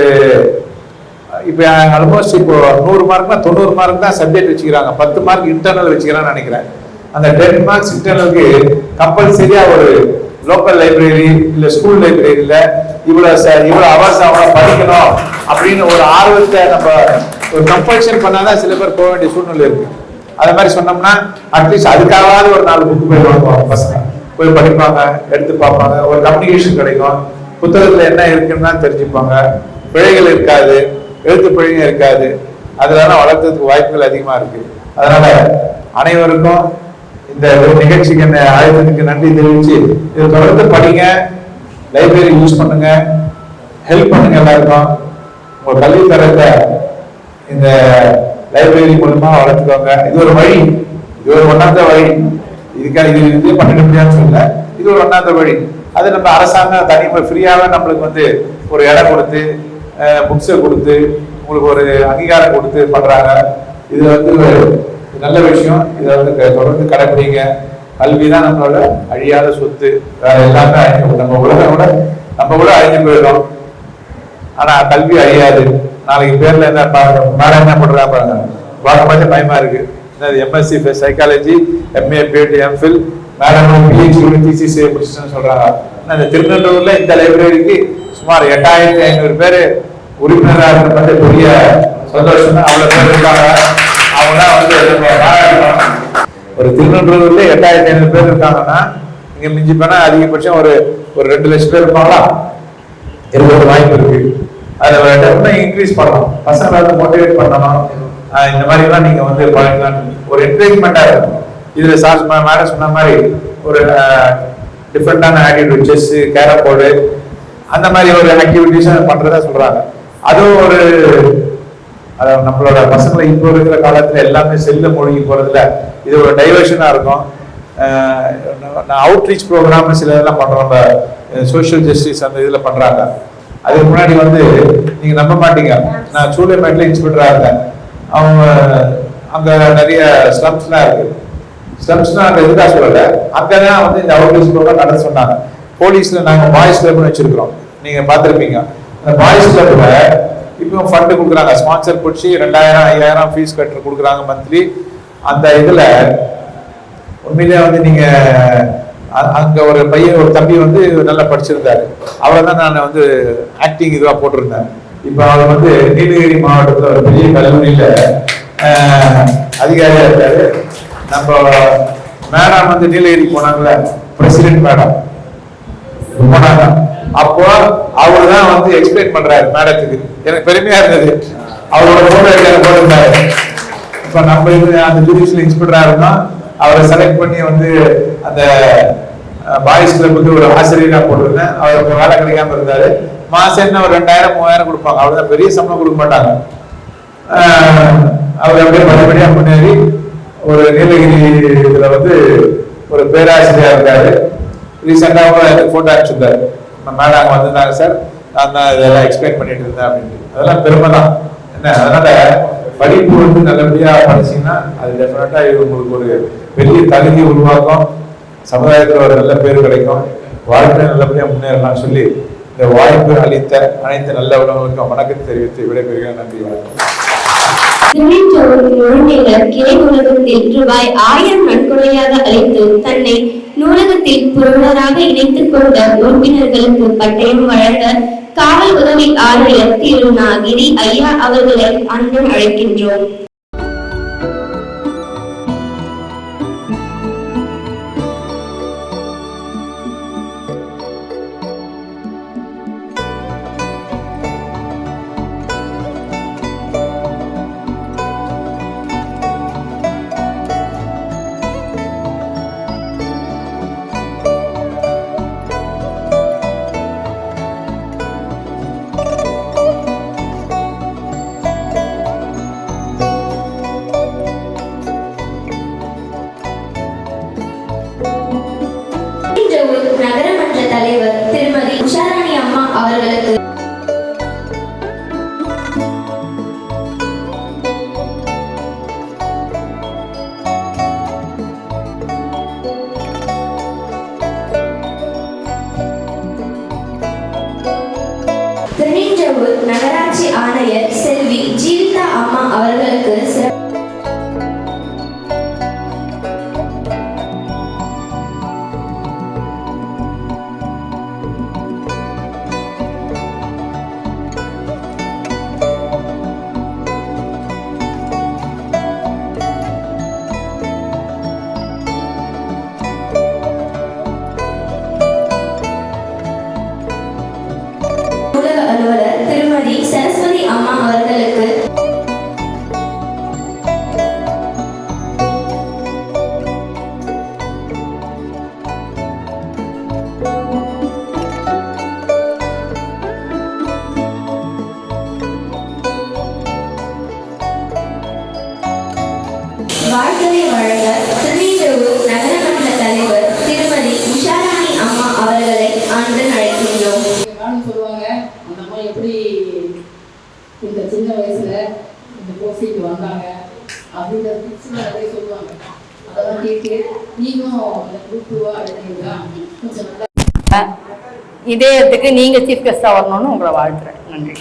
இப்போ ஆல்மோஸ்ட் இப்போ 100 மார்க்னா 90 மார்க் தான் சப்ஜெக்ட் வச்சுக்கிறாங்க, 10 மார்க் இன்டர்னல் வச்சுக்கிறான்னு நினைக்கிறேன். அந்த 10 மார்க்ஸ் இன்டர்னலுக்கு கம்பல்சரியா ஒரு லோக்கல் லைப்ரரி இல்ல ஸ்கூல் லைப்ரரியில இவ்வளவு அவர்ஸ் அவங்க படிக்கணும் அப்படின்னு ஒரு ஆர்வத்தை நம்ம ஒரு கம்பல்ஷன் பண்ணாதான் சில பேர் போக வேண்டிய சூழ்நிலை இருக்கு. அது மாதிரி சொன்னோம்னா அட்லீஸ்ட் அதுக்காவது ஒரு 4 புக் போய் வாங்குவாங்க பசங்க, போய் படிப்பாங்க, எடுத்து பார்ப்பாங்க, ஒரு கம்யூனிகேஷன் கிடைக்கும், புத்தகத்துல என்ன இருக்குன்னு தான் தெரிஞ்சுப்பாங்க, பிழைகள் இருக்காது, எழுத்து பிழைகள் இருக்காது, அதனால வளர்க்கறதுக்கு வாய்ப்புகள் அதிகமா இருக்கு. அதனால அனைவருக்கும் இந்த நிகழ்ச்சிக்கு என்ன ஆயுதத்துக்கு நன்றி தெரிவிச்சு, இதை தொடர்ந்து படிங்க, லைப்ரரி யூஸ் பண்ணுங்க, ஹெல்ப் பண்ணுங்க எல்லாருக்கும். உங்க கல்வி தரத்தை இந்த லைப்ரரி மூலமா வளர்த்துக்கோங்க. இது ஒரு வழி, இது ஒரு ஒன்னாந்த வழி. இதுக்காக இது பண்ணிட முடியாதுன்னு சொல்ல, இது ஒரு ஒன்னாந்த வழி. அது நம்ம அரசாங்கம் தனிமை ஃப்ரீயாவே நம்மளுக்கு ஒரு இடம் கொடுத்து புக்ஸை கொடுத்து உங்களுக்கு ஒரு அங்கீகாரம் கொடுத்து பண்றாங்க. இது நல்ல விஷயம். இதை தொடர்ந்து கடைபிடிங்க. கல்விதான் நம்மளோட அழியாத சொத்து. வேற எல்லாமே அழிஞ்சு, நம்ம உலகம் கூட அழிஞ்சு போயிடும், ஆனா கல்வி அழியாது. நாளைக்கு பேர்ல என்ன மேடம் என்ன பண்றா பாருங்க, பார்க்க பயமா இருக்கு. MSc psychology, MA PhD MPhil madam PhD DCC முடிச்சுன்னு சொல்றாங்க. இந்த திருநெல்வேலியில இந்த லைப்ரரிக்கு சுமார் 8500 பேர் உறுப்பினராக இருக்கிறது பெரிய சந்தோஷம். அவ்வளவு பேர் இருக்காங்க. அவங்க தான் வந்து ஒரு திருநெல்வேலியில 8500 பேர் இருக்காங்கன்னா இங்க மிஞ்சி போனா அதிகபட்சம் ஒரு 2 லட்சம் பேர் இருப்பாங்களா, இருக்க வாய்ப்பு இருக்கு. அதை இன்க்ரீஸ் பண்ணணும், பசங்களை வந்து மோட்டிவேட் பண்ணணும். இந்த மாதிரி எல்லாம் நீங்க வந்து ஒரு என்கரேஜ்மெண்டா இருக்கும். இதுல சார் மேடம் சொன்ன மாதிரி ஒரு டிஃப்ரெண்டான ஆக்டிவிட்டி, செஸ், கேரம் போர்டு, அந்த மாதிரி ஒரு ஆக்டிவிட்டிஸ் பண்றதா சொல்றாங்க. அதுவும் ஒரு நம்மளோட பசங்களை இப்போ இருக்கிற காலத்துல எல்லாமே செல்ல மூழ்கி போறதுல இது ஒரு டைவர்ஷனா இருக்கும். அவுட்ரீச் ப்ரோக்ராம் சில இதெல்லாம் பண்றோம், சோசியல் ஜஸ்டிஸ் அந்த இதுல பண்றாங்க. அதுக்கு முன்னாடி வந்து நீங்க நம்ப மாட்டீங்க, நான் சூளைமேட்ல இன்ஸ்பெக்டரா இருந்தேன். அவங்க அங்க நிறைய ஸ்லம்ஸ்லாம் இருக்கு. ஸ்லம்ஸ்லாம் அங்க எதுக்காக சொல்லல, அங்கதான் வந்து இந்த அவுட்ரீச் ப்ரோக்ராம் நடத்த சொன்னாங்க. போலீஸ்ல நாங்க பாய்ஸ் கிளப்னு வச்சிருக்கிறோம், நீங்க பார்த்திருப்பீங்க. அந்த பாய்ஸ் கிளப்ல இப்போ ஃபண்டு கொடுக்குறாங்க, ஸ்பான்சர் பிடிச்சி 2000 5000 ஃபீஸ் கட்டு கொடுக்குறாங்க மந்த்லி. அந்த இதுல உண்மையிலே வந்து நீங்க அங்க ஒரு பையன் ஒரு தம்பி வந்து நல்லா படிச்சிருந்தாரு. அவரை தான் நான் வந்து ஆக்டிங் இதுவா போட்டிருந்தேன். இப்ப அவர் வந்து நீலகிரி மாவட்டத்துல ஒரு பெரிய கல்லூரியில அதிகாரியா இருக்காரு. நம்ம மேடம் வந்து நீலகிரி போனாங்கல்ல, பிரசிடென்ட் மேடம் போனாங்க. அப்போ அவரு தான் வந்து எக்ஸ்பிளைன் பண்றாரு மேடத்துக்கு. எனக்கு பெருமையா இருந்தது, அவரோட போட்டோ போட்டிருந்தாரு. இப்ப நம்ம அந்த ஜுடிஷியல் இன்ஸ்பெக்டரா இருந்தோம், அவரை செலக்ட் பண்ணி வந்து அந்த பாய்ஸ் கிளப்புக்கு ஒரு ஆசிரியரா போட்டிருந்தேன். அவருக்கு வேலை கிடைக்காம இருந்தாரு. மாசம் என்ன ஒரு 2000 3000 கொடுப்பாங்க, அவ்வளவுதான், பெரிய சம்பளம் கொடுக்க மாட்டாங்க. அவர் அப்படியே படிப்படியா முன்னேறி ஒரு நீலகிரி இதுல வந்து ஒரு பேராசிரியரா இருக்காரு. ரீசெண்டாக எனக்கு போட்டோ அனுப்பிச்சிருந்தாரு, மேடம் அங்க வந்திருந்தாங்க சார், நான் தான் இதெல்லாம் எக்ஸ்பிளைன் பண்ணிட்டு இருந்தேன் அப்படின்னு. அதெல்லாம் பெருமை தான் என்ன. அதனால படிப்பு வந்து நல்லபடியா படிச்சீங்கன்னா அது டெஃபினட்டா உங்களுக்கு ஒரு பெரிய தகுதி உருவாக்கும், சமுதாயத்தில் ஒரு நல்ல பேர் கிடைக்கும், வாழ்க்கையை நல்லபடியா முன்னேறலாம் சொல்லி இந்த வாய்ப்பு அளித்த அனைத்து நல்ல உணவுகளுக்கும் வணக்கத்தை தெரிவித்து விடைபெறுகிறேன். நன்றி, வணக்கம். கிளை நூலகத்தில் ரூபாய் 1000 நன்கொடையாக அளித்து தன்னை நூலகத்தில் பொருளாளராக இணைத்துக் கொண்ட உறுப்பினர்களுக்கு பட்டயம் வழங்க காவல் உதவி ஆணையர் திரு நாகிரி ஐயா அவர்களை அன்புடன் அழைக்கின்றோம். நகரமன்ற தலைவர் திருமதி உஷாராணி அம்மா அவர்களுக்கு திருநெல்வேலி நகராட்சி ஆணையர் செல்வி ஜீவிதா அம்மா அவர்களுக்கு அலுவலர் திருமதி சரஸ்வதி அம்மா அவர்களுக்கு வாழ்த்துறை வழங்க திருநெல்வேலி நகரமன்ற தலைவர் திருமதி உஷாராணி அம்மா அவர்களை அன்புடன் அழைக்கின்றோம். சொல்லுவாங்க அந்த அம்மா எப்படி இந்த சின்ன வயசுல இந்த போஸ்டிங் வந்தாங்க அப்படின்ற பிக்சர் நிறைய சொல்லுவாங்க. அதெல்லாம் கேட்டு நீங்களும் அந்த குரூப்புவா எழுதுறீங்களா கொஞ்சம் நல்லா. இதயத்துக்கு நீங்க சீஃப் கெஸ்டா வரணும்னு உங்களை வாழ்த்துறேன். நன்றி.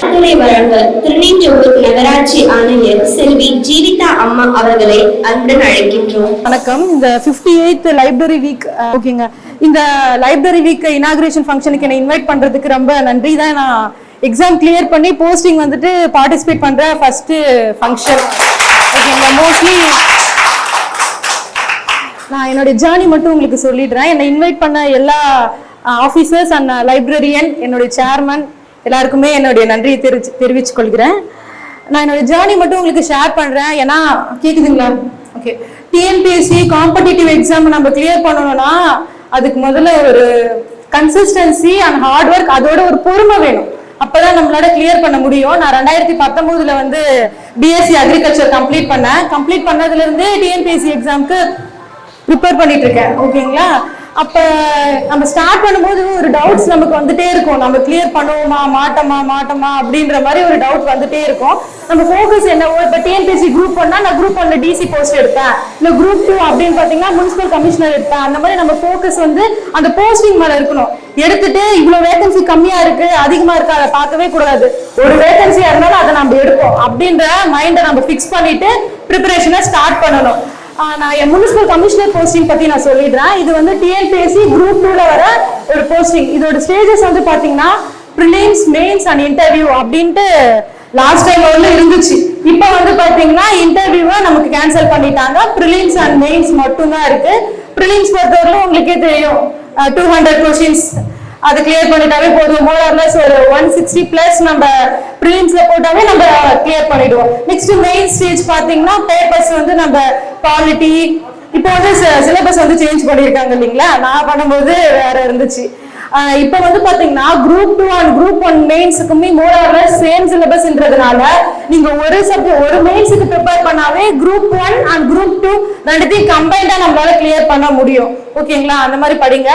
வழங்க திருநெல்வேலி நகராட்சி ஆணையர் செல்வி ஜீவிதா அம்மா அவர்களை அன்புடன் அழைக்கின்றோம். வணக்கம். இந்த 58th லைப்ரரி வீக் ஓகேங்க. இந்த லைப்ரரி வீக் இனாகிரேஷன் ஃபங்க்ஷனுக்கு என்னை இன்வைட் பண்றதுக்கு ரொம்ப நன்றி. தான் நான் எக்ஸாம் கிளியர் பண்ணி போஸ்டிங் வந்துட்டு பார்ட்டிசிபேட் பண்ற ஃபர்ஸ்ட் ஃபங்க்ஷன் ஓகேங்களா. மோஸ்ட்லி நான் என்னுடைய ஜேர்னி மட்டும் உங்களுக்கு சொல்லிடுறேன். என்னை இன்வைட் பண்ண எல்லா ஆஃபீஸர்ஸ் அண்ட் லைப்ரரியன், என்னுடைய சேர்மன் எல்லாருக்குமே என்னுடைய நன்றியை தெரிவிச்சு கொள்கிறேன். நான் என்னோட ஜேர்னி மட்டும் உங்களுக்கு ஷேர் பண்றேன். ஏன்னா கேக்குதுங்களா? ஓகே. டிஎன்பிஎஸ்சி காம்படிட்டிவ் எக்ஸாம் நம்ம கிளியர் பண்ணணும்னா அதுக்கு முதல்ல ஒரு கன்சிஸ்டன்சி அண்ட் ஹார்ட் ஒர்க், அதோட ஒரு பொறுமை வேணும். அப்பதான் நம்மளால கிளியர் பண்ண முடியும். நான் 2019 வந்து பிஎஸ்சி அக்ரிகல்ச்சர் கம்ப்ளீட் பண்ணதுல இருந்து டிஎன்பிஎஸ்சி எக்ஸாம்க்கு ப்ரிப்பேர் பண்ணிட்டு இருக்கேன் ஓகேங்களா. அப்ப நம்ம ஸ்டார்ட் பண்ணும்போது ஒரு டவுட்ஸ் நமக்கு வந்துட்டே இருக்கும். நம்ம கிளியர் பண்ணுவோமா மாட்டோமா அப்படின்ற மாதிரி ஒரு டவுட் வந்துட்டே இருக்கும். நம்ம ஃபோக்கஸ் என்னவோ, இப்போ டிஎன்பிஎஸ்சி குரூப் 1னா நான் குரூப் 1ல டிசி போஸ்ட் எடுப்பேன், இல்லை குரூப் 2 அப்படின்னு பார்த்தீங்கன்னா முனிசிபல் கமிஷனர் எடுப்பேன். அந்த மாதிரி நம்ம ஃபோக்கஸ் வந்து அந்த போஸ்டிங் மேல இருக்கணும். எடுத்துட்டு இவ்வளவு வேகன்சி கம்மியா இருக்கு அதிகமா இருக்கு அதை பார்க்கவே கூடாது. ஒரு வேகன்சியா இருந்தாலும் அதை நம்ம எடுப்போம் அப்படின்ற மைண்டை நம்ம ஃபிக்ஸ் பண்ணிட்டு ப்ரிப்பரேஷனை ஸ்டார்ட் பண்ணணும். நான் என் முனிசிபல் கமிஷனர் போஸ்டிங் பத்தி நான் சொல்லிடுறேன். இது வந்து டிஎன்பிஎஸ்சி குரூப் 2ல வர ஒரு போஸ்டிங். இதோட ஸ்டேஜஸ் வந்து பாத்தீங்கன்னா ப்ரிலிம்ஸ், மெயின்ஸ் அண்ட் இன்டர்வியூ அப்படின்ட்டு லாஸ்ட் டைம் ஒன்று இருந்துச்சு. இப்போ வந்து பாத்தீங்கன்னா இன்டர்வியூவை நமக்கு கேன்சல் பண்ணிட்டாங்க. ப்ரிலிம்ஸ் அண்ட் மெயின்ஸ் மட்டும் தான் இருக்கு. ப்ரிலிம்ஸ் பொறுத்தவரைக்கும் உங்களுக்கே தெரியும் 200 கொஸ்டின்ஸ் அது கிளியர் பண்ணிட்டாவே போதும். மோர்லெஸ் ஒரு 160+ நம்ம ப்ரிலிம்ஸ்ல போட்டாவே நம்ம கிளியர் பண்ணிடுவோம். நெக்ஸ்ட் மெயின் ஸ்டேஜ் பாத்தீங்கன்னா பேப்பர்ஸ் வந்து நம்ம பாலிட்டி, இப்போ வந்து சிலபஸ் வந்து சேஞ்ச் பண்ணியிருக்காங்க இல்லைங்களா. நான் பண்ணும்போது வேற இருந்துச்சு. இப்போ வந்து பாத்தீங்கன்னா குரூப் 2 அண்ட் குரூப் 1 மெயின்ஸுக்குமே மோர்லெஸ் சேம் சிலபஸ்ன்றதுனால நீங்க ஒரு சப்ஜெக்ட் ஒரு மெயின்ஸுக்கு ப்ரிப்பேர் பண்ணாவே குரூப் 1 அண்ட் குரூப் 2 ரெண்டுத்தையும் கம்பைண்டா நம்மளால கிளியர் பண்ண முடியும் ஓகேங்களா. அந்த மாதிரி படிங்க.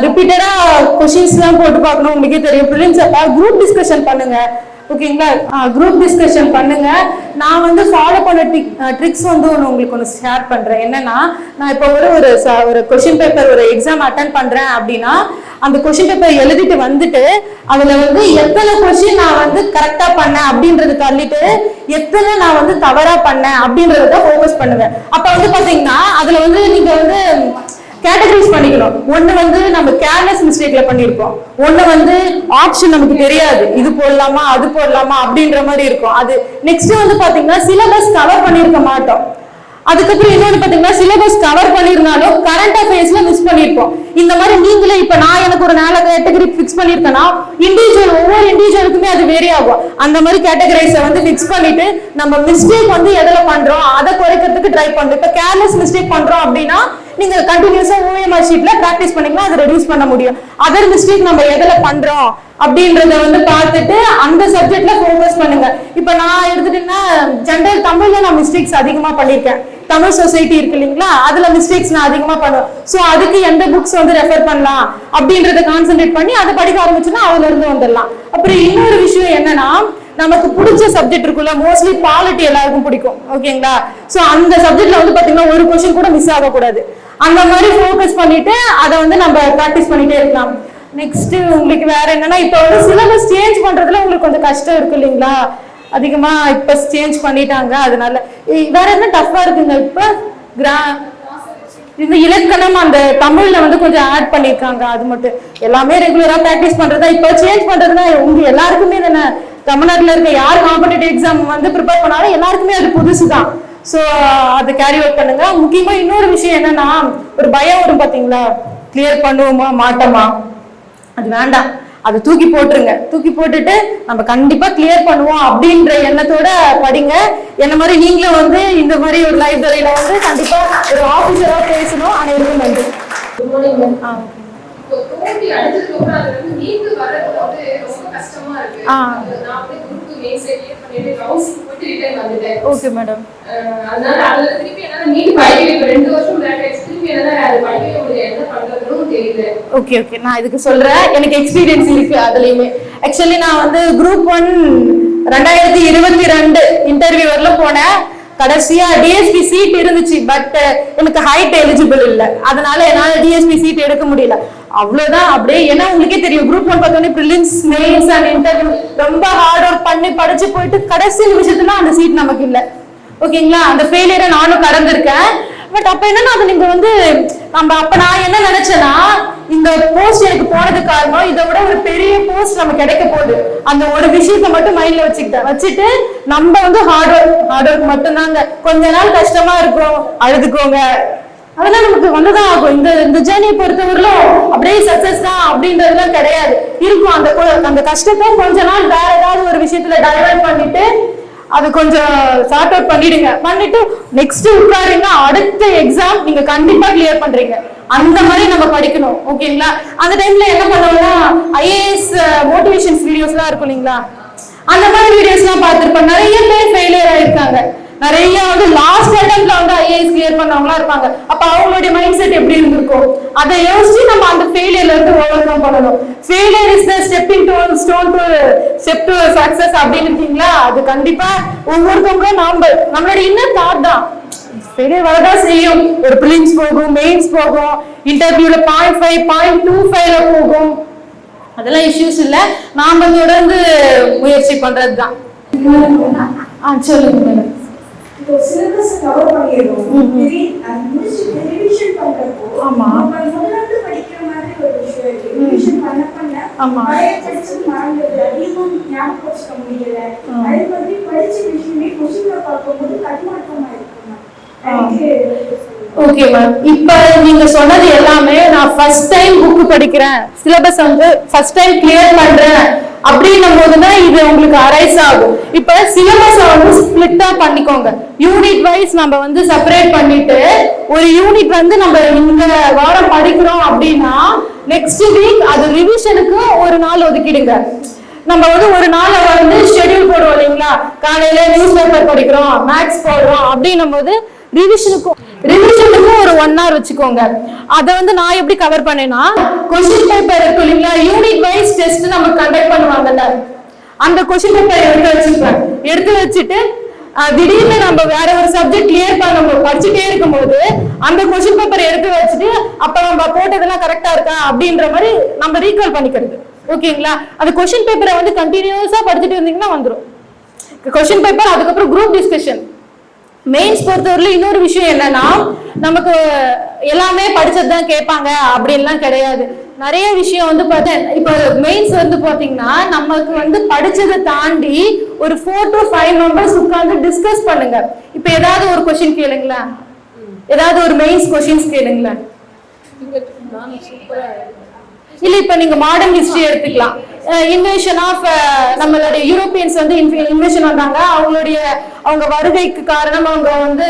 ரிப்பீட்டடா கொஸ்டின்ஸ் எல்லாம் போட்டு பார்க்கணும். உங்களுக்கே தெரியும். ப்ரிலிம்ஸ் அப்ப குரூப் டிஸ்கஷன் பண்ணுங்க ஓகேங்களா. குரூப் டிஸ்கஷன் பண்ணுங்க. நான் வந்து ஃபாலோ பண்ண ட்ரிக்ஸ் வந்து உங்களுக்கு ஷேர் பண்றேன். என்னன்னா, நான் இப்போ ஒரு கொஸ்டின் பேப்பர் ஒரு எக்ஸாம் அட்டன் பண்றேன் அப்படின்னா அந்த கொஸ்டின் பேப்பர் எழுதிட்டு வந்துட்டு அதுல வந்து எத்தனை கொஸ்டின் நான் வந்து கரெக்டா பண்ணேன் அப்படின்றது தள்ளிட்டு எத்தனை நான் வந்து தவறா பண்ணேன் அப்படின்றத ஃபோக்கஸ் பண்ணுவேன். அப்ப வந்து பாத்தீங்கன்னா அதுல வந்து நீங்க வந்து கேட்டகரைஸ் பண்ணிக்கணும். ஒண்ணு வந்து நம்ம கேர்லெஸ் மிஸ்டேக்ல பண்ணிருப்போம், ஒண்ணு வந்து ஆப்ஷன் நமக்கு தெரியாது, இது போடலாமா அது போடலாமா அப்படின்ற மாதிரி இருக்கும். அது நெக்ஸ்ட் வந்து பாத்தீங்கன்னா சிலபஸ் கவர் பண்ணிருக்க மாட்டோம். அதுக்கப்புறம் இன்னொன்னு பாத்தீங்கன்னா சிலபஸ் கவர் பண்ணிருந்தாலும் கரண்ட் அஃபேர்ஸ்ல மிஸ் பண்ணிருப்போம். இந்த மாதிரி நீங்களே இப்ப நான் எனக்கு ஒரு 4 கேட்டகரி பிக்ஸ் பண்ணிருக்கேன்னா ஒவ்வொரு இண்டிவிஜுவலுக்குமே அது வேரி ஆகும். அந்த மாதிரி கேட்டகரைஸை வந்து பிக்ஸ் பண்ணிட்டு நம்ம மிஸ்டேக் வந்து எதுல பண்றோம் அதை குறைக்கிறதுக்கு ட்ரை பண்றோம். இப்ப கேர்லெஸ் மிஸ்டேக் பண்றோம் அப்படின்னா நீங்க கண்டினியூஸா ஓஎம்ஆர் ஷீட்ல பிராக்டிஸ் பண்ணீங்கன்னா அதை ரெடியூஸ் பண்ண முடியும். அதர் மிஸ்டேக் நம்ம எதுல பண்றோம் அப்படின்றத வந்து பார்த்துட்டு அந்த சப்ஜெக்ட்ல ஃபோக்கஸ் பண்ணுங்க. இப்ப நான் எடுத்துட்டேன்னா ஜெனரல் தமிழ்ல நான் மிஸ்டேக்ஸ் அதிகமா பண்ணிருக்கேன். தமிழ் சொசைட்டி இருக்கு இல்லைங்களா, அதுல மிஸ்டேக்ஸ் நான் அதிகமா பண்ணுவேன். சோ அதுக்கு எந்த புக்ஸ் வந்து ரெஃபர் பண்ணலாம் அப்படின்றத கான்சென்ட்ரேட் பண்ணி அதை படிக்க ஆரம்பிச்சுன்னா அதுல இருந்து வந்துடலாம். அப்புறம் இன்னொரு விஷயம் என்னன்னா, நமக்கு பிடிச்ச சப்ஜெக்ட் இருக்குல்ல, மோஸ்ட்லி பாலிட்டி எல்லாருக்கும் பிடிக்கும் ஓகேங்களா. சோ அந்த சப்ஜெக்ட்ல வந்து பாத்தீங்கன்னா ஒரு கொஸ்டின் கூட மிஸ் ஆகக்கூடாது. அந்த மாதிரி ஃபோக்கஸ் பண்ணிட்டு அதை வந்து நம்ம ப்ராக்டிஸ் பண்ணிட்டே இருக்கலாம். நெக்ஸ்ட் உங்களுக்கு வேற என்னன்னா, இப்ப வந்து சிலபஸ் சேஞ்ச் பண்றதுல உங்களுக்கு கொஞ்சம் கஷ்டம் இருக்கு இல்லைங்களா, அதிகமா இப்ப சேஞ்ச் பண்ணிட்டாங்க. அதனால வேற என்ன டஃபா இருக்குங்க. இப்ப இந்த இலக்கணம் அந்த தமிழ்ல வந்து கொஞ்சம் ஆட் பண்ணிருக்காங்க. அது மட்டும் எல்லாமே ரெகுலரா பிராக்டிஸ் பண்றதா. இப்ப சேஞ்ச் பண்றதுன்னா உங்க எல்லாருக்குமே தானே, தமிழ்நாட்டுல இருக்க யார் காம்படிட்டிவ் எக்ஸாம் வந்து ப்ரிப்பேர் பண்ணாலும் எல்லாருக்குமே அது புதுசுதான். சோ அதை கேரி அவுட் பண்ணுங்க. முக்கியமா இன்னொரு விஷயம் என்னன்னா, ஒரு பயம் வரும் பாத்தீங்களா, கிளியர் பண்ணுவோமா மாட்டோமா, அது வேண்டாம். அதை தூக்கி போட்டுருங்க. தூக்கி போட்டுட்டு நம்ம கண்டிப்பா கிளியர் பண்ணுவோம் அப்படின்ற எண்ணத்தோட படிங்க. என்ன மாதிரி நீங்களும் வந்து இந்த மாதிரி ஒரு லைப்ரரியில வந்து கண்டிப்பா ஒரு ஆபீசரா பேசணும். அனைவருக்கும் நன்றி. Okay madam. ஓகே ஓகே, நான் இதுக்கு சொல்றேன். எனக்கு எக்ஸ்பீரியன்ஸ் இருக்கு அதுலயுமே. ஆக்சுவலி நான் வந்து குரூப் 1 2022 இன்டர்வியூ வரலாம் போனேன். கடைசியா டிஎஸ்பி சீட் இருந்துச்சு, பட் எனக்கு ஹைட் எலிஜிபிள் இல்லை. அதனால என்னால டிஎஸ்பி சீட் எடுக்க முடியல. அவ்வளவுதான் அப்படியே. ஏன்னா உங்களுக்கே தெரியும் குரூப் 1 பார்த்தோன்னே ப்ரிலிம்ஸ் மெயின்ஸ் அண்ட் இன்டர்வியூ ரொம்ப ஹார்ட் ஒர்க் பண்ணி படிச்சு போயிட்டு கடைசி நிமிஷத்துல அந்த சீட் நமக்கு இல்லை. ஓகேங்களா, அந்த ஃபெயிலியரை நானும் கடந்திருக்கேன். பட் அப்ப என்னன்னா அது நீங்க வந்து அப்ப நான் என்ன நினைச்சேன்னா இந்த போஸ்ட் எனக்கு போனது காரணம் இதை விட ஒரு பெரிய போஸ்ட் நமக்கு கிடைக்க போகுது. அந்த ஒரு விஷயத்த மட்டும் மைண்ட்ல வச்சுட்டு நம்ம வந்து ஹார்ட் ஒர்க் மட்டும்தாங்க. கொஞ்ச நாள் கஷ்டமா இருக்கும், அழுதுக்கோங்க, அதெல்லாம் நமக்கு வந்துதான் ஆகும். இந்த ஜேர்னியை பொறுத்தவரையிலும் அப்படியே சக்சஸ் தான் அப்படின்றதுலாம் கிடையாது. இருக்கும் அந்த கஷ்டத்தை கொஞ்ச நாள் வேற ஏதாவது ஒரு விஷயத்துல டைவர்ட் பண்ணிட்டு அது கொஞ்சம் சார்ட் அவுட் பண்ணிட்டு நெக்ஸ்ட் உட்காருங்க, அடுத்த எக்ஸாம் நீங்க கண்டிப்பா கிளியர் பண்றீங்க. அந்த மாதிரி நம்ம படிக்கணும். ஓகேங்களா, அந்த டைம்ல என்ன பண்ணுவோம்னா IAS மோட்டிவேஷன்ஸ் வீடியோஸ்லாம் இருக்கும் இல்லைங்களா, அந்த மாதிரி வீடியோஸ்லாம் பார்த்துருப்பேன். நிறைய பேர் ஃபெயிலியர் ஆயிருக்காங்க. நிறைய வந்து லாஸ்ட் அட்டெம்ப்ட்ல வந்து IAS கிளியர் பண்ணவங்களா இருப்பாங்க. அப்ப அவங்களுடைய மைண்ட் செட் எப்படி இருந்திருக்கும் அதை யோசிச்சு நம்ம அந்த ஃபெயிலியர்ல இருந்து ஓவர் கம் பண்ணணும். Failure is the stepping stone to step to success அப்படின்னு இருக்கீங்களா, அது கண்டிப்பா ஒவ்வொருத்தவங்களும் நம்மளுடைய இன்னர் தாட் தான். ஃபெயிலியர் வரதான் செய்யும். ஒரு ப்ரிலிம்ஸ் போகும், மெயின்ஸ் போகும், இன்டர்வியூல 0.5 0.25ல போகும். அதெல்லாம் இஷ்யூஸ் இல்லை, நாம தொடர்ந்து முயற்சி பண்றதுதான். சொல்லுங்க. இப்போ சிலபஸ் கவர் பண்ணிடுறோம், அது முடிச்சு ரிவிஷன் பண்றப்போ ஆமா முதல்ல படிக்கிற மாதிரி ஒரு விஷயம் இருக்கு. ரிவிஷன் பண்ண பழைய படிச்சது மறந்துடுது, அதிகமாக ஞாபகம் வச்சுக்க முடியல. அதே மாதிரி படிச்ச விஷயமே கொஸ்டின்ல பார்க்கும்போது கண்மாற்றமா இருக்குமா? ஓகே மேம், இப்ப நீங்க சொன்னது எல்லாமே நான் ஃபர்ஸ்ட் டைம் புக் படிக்கிறேன், சிலபஸ் வந்து ஃபர்ஸ்ட் டைம் கிளியர் பண்றேன் அப்படின்னும் போதுதான் இது உங்களுக்கு அரைஸ் ஆகும். இப்ப சிலபஸ வந்து ஸ்பிளிட்டா பண்ணிக்கோங்க. யூனிட் வைஸ் நம்ம வந்து செப்பரேட் பண்ணிட்டு ஒரு யூனிட் வந்து நம்ம இந்த வாரம் படிக்கிறோம் அப்படின்னா நெக்ஸ்ட் வீக் அது ரிவிஷனுக்கு ஒரு நாள் ஒதுக்கிடுங்க. நம்ம வந்து ஒரு நாள் வந்து ஷெட்யூல் போடுவோம் இல்லைங்களா, காலையில நியூஸ் பேப்பர் படிக்கிறோம், மேக்ஸ் போடுறோம் அப்படின்னும் போது ரிவிஷனுக்கும் ஒரு 1 hour வச்சுக்கோங்க. அதை வந்து நான் எப்படி கவர் பண்ணேன்னா கொஸ்டின் பேப்பர் இருக்கு இல்லைங்களா, யூனிட் வைஸ் டெஸ்ட் நம்ம கண்டக்ட் பண்ணுவாங்கல்ல, அந்த கொஸ்டின் பேப்பர் எடுத்து வச்சுட்டு திடீர்னு நம்ம வேற ஒரு சப்ஜெக்ட் கிளியர் பண்ணும்போது படிச்சுட்டே இருக்கும்போது அந்த கொஸ்டின் பேப்பர் எடுத்து வச்சுட்டு அப்ப நம்ம போட்டதெல்லாம் கரெக்டா இருக்கா அப்படின்ற மாதிரி நம்ம ரீகால் பண்ணிக்கிறது. ஓகேங்களா, அந்த கொஸ்டின் பேப்பரை வந்து கண்டினியூஸா படிச்சுட்டு இருந்தீங்கன்னா வந்துடும் கொஸ்டின் பேப்பர். அதுக்கப்புறம் குரூப் டிஸ்கஷன். மெயின்ஸ் பொறுத்தவரையில இன்னொரு விஷயம் என்னன்னா நமக்கு எல்லாமே படிச்சதுதான் கேட்பாங்க அப்படின்லாம் கிடையாது. நிறைய விஷயம் வந்து பார்த்தேன். இப்போ மெயின்ஸ் வந்து பாத்தீங்கன்னா நமக்கு வந்து படிச்சதை தாண்டி ஒரு 4 to 5 members உட்கார்ந்து டிஸ்கஸ் பண்ணுங்க. இப்ப ஏதாவது ஒரு கொஸ்டின் கேளுங்களேன், ஏதாவது ஒரு மெயின்ஸ் கொஸ்டின்ஸ் கேளுங்களேன். இல்ல இப்ப நீங்க மாடர்ன் ஹிஸ்டரி எடுத்துக்கலாம். இன்வேஷன் ஆஃப் நம்மளுடைய யூரோப்பியன்ஸ் வந்து இன்வேஷன் வந்தாங்க, அவங்க வருகைக்கு காரணம் அவங்க வந்து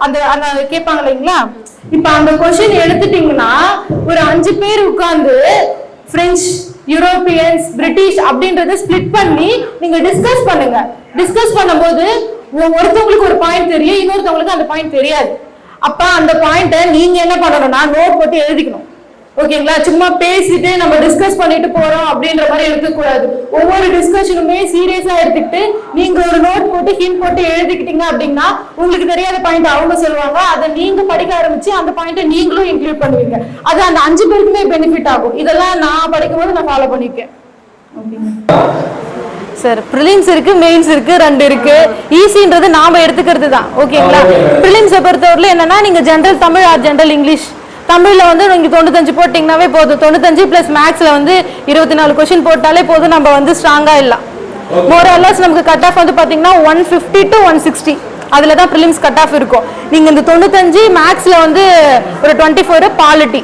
அந்த கேட்பாங்க இல்லைங்களா. இப்ப அந்த கொஸ்டின் எடுத்துட்டீங்கன்னா ஒரு 5 பேர் உட்கார்ந்து பிரெஞ்சு, யூரோப்பியன்ஸ், பிரிட்டிஷ் அப்படின்றத ஸ்பிளிட் பண்ணி நீங்க டிஸ்கஸ் பண்ணுங்க. டிஸ்கஸ் பண்ணும்போது ஒருத்தவங்களுக்கு ஒரு பாயிண்ட் தெரியும், இன்னொருத்தவங்களுக்கு அந்த பாயிண்ட் தெரியாது. அப்ப அந்த பாயிண்ட நீங்க என்ன பண்ணணும்னா நோட் போட்டு எழுதிக்கணும். ஓகேங்களா, சும்மா பேசிட்டு நம்ம டிஸ்கஸ் பண்ணிட்டு போறோம் அப்படின்ற மாதிரி எடுக்கக்கூடாது. ஒவ்வொரு டிஸ்கஷனுமே சீரியஸா எடுத்துக்கிட்டு நீங்க ஒரு நோட் போட்டு ஹிண்ட் போட்டு எழுதிக்கிட்டீங்க அப்படின்னா உங்களுக்கு தெரியாத பாயிண்ட் அவங்க சொல்லுவாங்க, அதை நீங்க படிக்க ஆரம்பிச்சு அந்த பாயிண்ட நீங்களும் இன்க்ளூட் பண்ணுவீங்க. அது அந்த 5 பேருக்குமே பெனிஃபிட் ஆகும். இதெல்லாம் நான் படிக்கும் போது நான் ஃபாலோ பண்ணிருக்கேன். சார் ப்ரிலிம்ஸ் இருக்கு, மெயின்ஸ் இருக்கு, 2 இருக்கு. ஈஸின்றது நாம எடுத்துக்கிறது தான். ஓகேங்களா, ப்ரிலிம்ஸை பொறுத்தவரையில என்னன்னா நீங்க general Tamil or general English, தமிழ்ல வந்து நீங்க 95 போட்டீங்கன்னாவே போதும். 95 பிளஸ் மேக்ஸ்ல வந்து 24 கொஸ்டின் போட்டாலே போதும், நம்ம வந்து ஸ்ட்ராங்கா இல்ல. மோரலஸ் நமக்கு கட் ஆஃப் வந்து பாத்தீங்கன்னா 150 to 160, அதுல தான் ப்ரிலிம்ஸ் கட் ஆஃப் இருக்கும். நீங்க இந்த 95 மேக்ஸ்ல வந்து ஒரு 24 பாலிட்டி,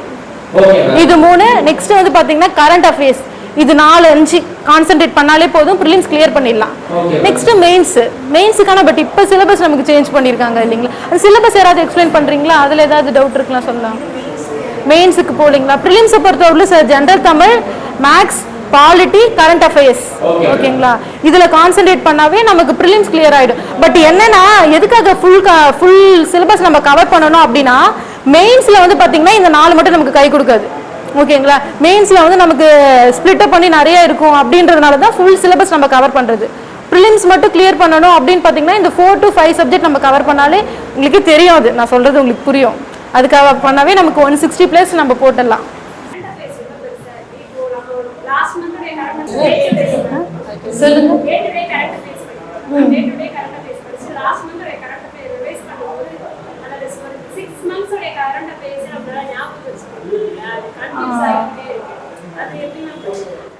இது 3. நெக்ஸ்ட் வந்து பாத்தீங்கன்னா கரண்ட் அஃபேர்ஸ், இது 4-5 கான்சென்ட்ரேட் பண்ணாலே போதும், ப்ரிலிம்ஸ் கிளியர் பண்ணிடலாம். நெக்ஸ்ட் மெயின்ஸுக்கான பட் இப்போ சிலபஸ் நமக்கு சேஞ்ச் பண்ணியிருக்காங்க இல்லைங்களா, அந்த சிலபஸ் யாராவது எக்ஸ்பிளைன் பண்றீங்களா? அதுல ஏதாவது டவுட் இருக்கலாம் சொல்லலாம். மெயின்ஸுக்கு போலீங்களா, ப்ரிலிம்ஸை பொறுத்தவரையில sir general Tamil, maths, polity, current affairs. ஓகேங்களா, இதுல கான்சென்ட்ரேட் பண்ணாவே நமக்கு ப்ரிலிம்ஸ் கிளியர் ஆயிடும். பட் என்னன்னா எதுக்காக ஃபுல் சிலபஸ் நம்ம கவர் பண்ணணும் அப்படின்னா மெயின்ஸ்ல வந்து பாத்தீங்கன்னா இந்த 4 மட்டும் நமக்கு கை கொடுக்காது. ஓகேங்களா, மெயின்ஸ்ல வந்து நமக்கு ஸ்பிளிட் அப் பண்ணி நிறைய இருக்கும் அப்படின்றதுனால தான் ஃபுல் சிலபஸ் நம்ம கவர் பண்றது. ப்ரிலிம்ஸ் மட்டும் கிளியர் பண்ணணும் அப்படின்னு பாத்தீங்கன்னா இந்த 4 to 5 சப்ஜெக்ட் நம்ம கவர் பண்ணாலே உங்களுக்கு தெரியும், அது நான் சொல்றது உங்களுக்கு புரியும். அதுக்காக பண்ணாவே நமக்கு 160 பிளஸ் நம்ம போட்டுடலாம். சொல்லுங்க.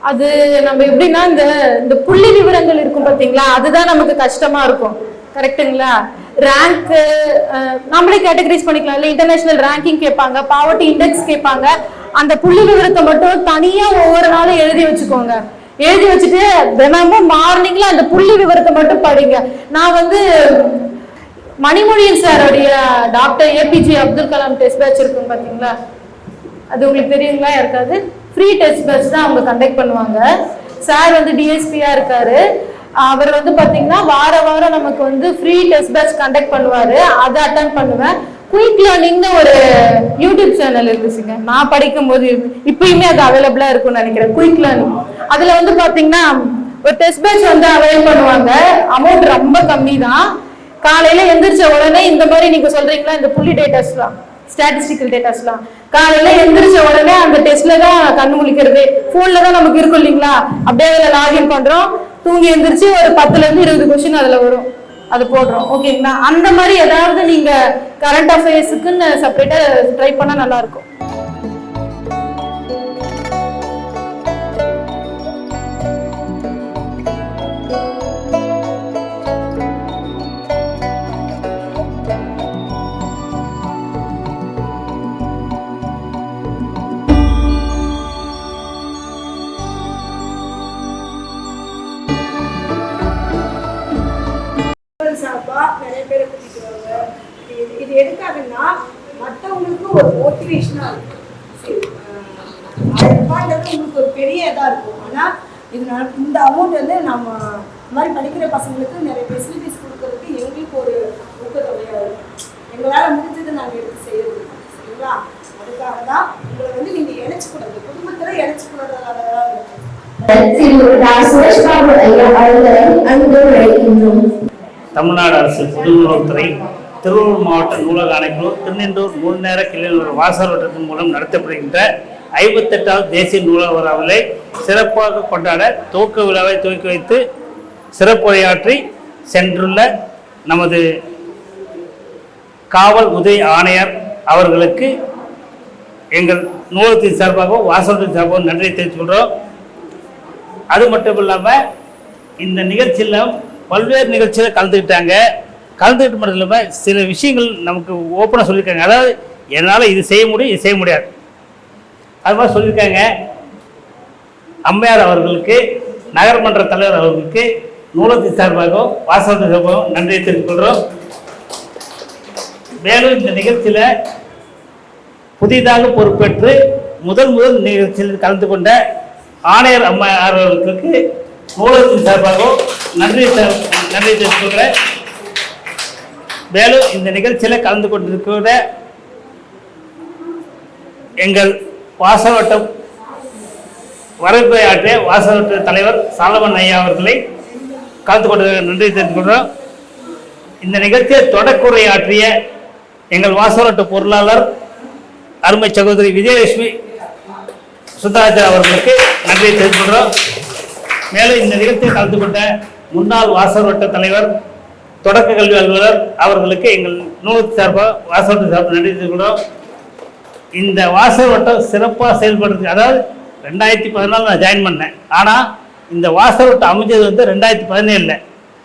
அது நம்ம எப்படின்னா இந்த புள்ளி விவரங்கள் இருக்கும் பாத்தீங்களா, அதுதான் நமக்கு கஷ்டமா இருக்கும். கரெக்டுங்களா? ரேங்க் நம்மளே கேட்டகரைஸ் பண்ணிக்கலாம் இல்ல. இன்டர்நேஷனல் ரேங்கிங் கேட்பாங்க, பாவர்ட்டி இண்டெக்ஸ் கேட்பாங்க. அந்த புள்ளி விவரத்தை மட்டும் தனியா ஒவ்வொரு நாளும் எழுதி வச்சுக்கோங்க. எழுதி வச்சுட்டு தினமும் மார்னிங்ல அந்த புள்ளி விவரத்தை மட்டும் படிங்க. நான் மணிமொழியன் சாரோடைய doctor APJ Abdul Kalam test batch இருக்கும் பாத்தீங்களா, அது உங்களுக்கு தெரியுங்களா? யாருக்காவது? ஃப்ரீ டெஸ்ட் பேட்ச் தான் அவங்க கண்டக்ட் பண்ணுவாங்க. சார் டிஎஸ்பியா இருக்காரு. அவர் பாத்தீங்கன்னா வாரம் நமக்கு ஃப்ரீ டெஸ்ட் பேட்ச் கண்டக்ட் பண்ணுவாரு. அதை அட்டெண்ட் பண்ணுவேன். குயிக் லேர்னிங்னு ஒரு யூடியூப் சேனல் இருந்துச்சுங்க, நான் படிக்கும் போது. இப்பயுமே அது அவைலபிளா இருக்கும்னு நினைக்கிறேன். குயிக் லேர்னிங் அதுல பாத்தீங்கன்னா ஒரு டெஸ்ட் பேட்ச் அவைல் பண்ணுவாங்க. அமௌண்ட் ரொம்ப கம்மி தான். காலையில எந்திரிச்ச உடனே இந்த மாதிரி நீங்க சொல்றீங்களா, இந்த புள்ளி டேட்டாஸ்லாம், ஸ்டாட்டிஸ்டிக்கல் டேட்டாஸ்லாம் காலையில எந்திரிச்ச உடனே அந்த டெஸ்ட்ல தான் கண்ணு முழிக்கிறது. போன்ல தான் நமக்கு இருக்கும் இல்லைங்களா, அப்படியே அதுல லாகின் பண்றோம். தூங்கி எந்திரிச்சு ஒரு 10ல இருந்து 20 கொஸ்டின் அதுல வரும், அது போடுறோம். ஓகேங்களா? அந்த மாதிரி ஏதாவது நீங்க கரண்ட் அஃபேர்ஸுக்குன்னு செப்பரேட்டா ட்ரை பண்ணா நல்லா இருக்கும். நிறைய பேரை கூட்டிட்டு வாங்க. இது எதுக்காகன்னா மற்றவங்களுக்கு ஒரு மோட்டிவேஷனா இருக்கும். 1000 ரூபாய்ன்றது உங்களுக்கு ஒரு பெரிய இதா இருக்கும். ஆனா இந்த அமௌண்ட் நம்ம இந்த மாதிரி படிக்கிற பசங்களுக்கு நிறைய ஃபெசிலிட்டிஸ் கொடுக்கறதுக்கு எங்களுக்கு ஒரு ஊக்கத்தொகையா இருக்கும். எங்களால முடிஞ்சது நாங்க எடுத்து செய்யறது. சரிங்களா? அதுக்காக தான் உங்களை நீங்க இணைச்சுக்கூடாது, குடும்பத்துல இணைச்சுக்கூடாததான் தமிழ்நாடு அரசு பொது நூலகத்துறை திருவள்ளூர் மாவட்ட நூலக ஆணைக்குழு திருநெண்டூர் முழு நேர கிளைநூலக வாசகர் வட்டத்தின் மூலம் நடத்தப்படுகின்ற 58வது தேசிய நூலக விழாவினை சிறப்பாக கொண்டாட துவக்க விழாவை துவக்கி வைத்து சிறப்புரையாற்றி சென்றுள்ள நமது காவல் உதவி ஆணையர் அவர்களுக்கு எங்கள் நூலகத்தின் சார்பாகவும் வாசகத்தின் சார்பாகவும் நன்றியை தெரிவித்துக் கொள்கிறோம். அது மட்டும் இல்லாமல் இந்த நிகழ்ச்சியில் பல்வேறு நிகழ்ச்சியில் கலந்துக்கிட்டு மட்டும் இல்லாமல் சில விஷயங்கள் நமக்கு ஓப்பனாக சொல்லியிருக்காங்க. அதாவது என்னால் இது செய்ய முடியும், இது செய்ய முடியாது, அது மாதிரி சொல்லியிருக்காங்க. அம்மையார் அவர்களுக்கு, நகர்மன்ற தலைவர் அவர்களுக்கு நூலகத்தின் சார்பாகவும் வாசகத்தின் சார்பாகவும் நன்றியை தெரிவித்துக் கொள்கிறோம். மேலும் இந்த நிகழ்ச்சியில் புதிதாக பொறுப்பேற்று முதல் நிகழ்ச்சியில் கலந்து கொண்ட ஆணையர் அம்மையார் அவர்களுக்கு நூலகத்தின் சார்பாகவும் நன்றி தெரிவித்துக் கொள்கிறேன். மேலும் இந்த நிகழ்ச்சியில் கலந்து கொண்டிருக்கிற எங்கள் வாசகவட்டம் வரவேற்பை ஆற்றிய வாசகவட்ட தலைவர் சாலமன் ஐயா அவர்களை கலந்து கொண்டு நன்றி தெரிவித்துக் கொள்கிறோம். இந்த நிகழ்ச்சியை தொடக்குரை ஆற்றிய எங்கள் வாசகவட்ட பொருளாளர் அருமை சகோதரி விஜயலட்சுமி சுந்தராஜா அவர்களுக்கு நன்றி தெரிவித்துக் கொள்கிறோம். மேலும் இந்த நிகழ்ச்சியில் கலந்து கொண்ட முன்னாள் வாசகவட்ட தலைவர் தொடக்க கல்வி அலுவலர் அவர்களுக்கு எங்கள் நூலகத்தின் சார்பாக வாசகவட்ட சார்பாக நன்றி தெரிவிக்கிறோம். இந்த வாசகவட்டம் சிறப்பாக செயல்படுறது, அதாவது 2014 நான் ஜாயின் பண்ணேன். ஆனால் இந்த வாசகவட்டம் அமைஞ்சது 2017.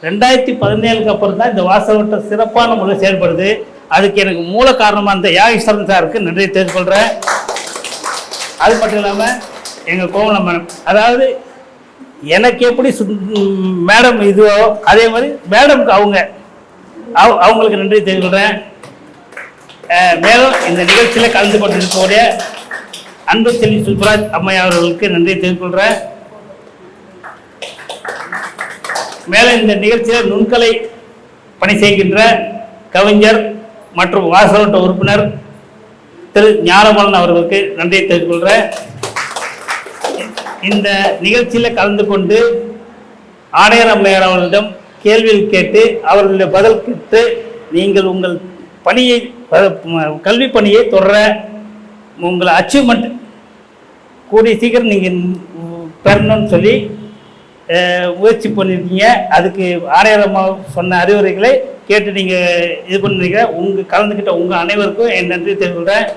2017க்கு அப்புறம் தான் இந்த வாசகவட்டம் சிறப்பான முறையில் செயல்படுது. அதுக்கு எனக்கு மூல காரணமாக இருந்த யாகேஸ்வரன் சாருக்கு நன்றி தெரிவித்துக் கொள்கிறேன். அது மட்டும் இல்லாமல் எங்கள் கோவலம் மேடம், அதாவது எனக்கு எப்படி மேடம் இதுவோ அதே மாதிரி மேடம்க்கு அவங்களுக்கு நன்றி தெரிவிக்கிறேன். மேலும் இந்த நிகழ்ச்சியில் கலந்து கொண்டிருக்கக்கூடிய அன்பு செல்வி சுப்ராஜ் அம்மையா அவர்களுக்கு நன்றி தெரிவித்துக்கொள்கிறேன். மேலும் இந்த நிகழ்ச்சியில் நுண்கலை பணி செய்கின்ற கவிஞர் மற்றும் வாசகவட்ட உறுப்பினர் திரு ஞானமலன் அவர்களுக்கு நன்றி தெரிவித்துக் கொள்கிறேன். இந்த நிகழ்ச்சியில் கலந்து கொண்டு ஆணையர் அம்மையார் அவர்களிடம் கேள்விகள் கேட்டு அவர்களுடைய பதில் கேட்டு நீங்கள் உங்கள் பணியை கல்வி பணியை தொடர உங்களை அச்சீவ்மெண்ட் கூடிய சீக்கிரம் நீங்கள் பெறணும்னு சொல்லி முயற்சி பண்ணியிருக்கீங்க. அதுக்கு ஆணையரம்மா சொன்ன அறிவுரைகளை கேட்டு நீங்கள் இது பண்ணிருக்கீங்க. கலந்துக்கிட்ட உங்கள் அனைவருக்கும் என் நன்றி தெரிவிக்கிறேன்.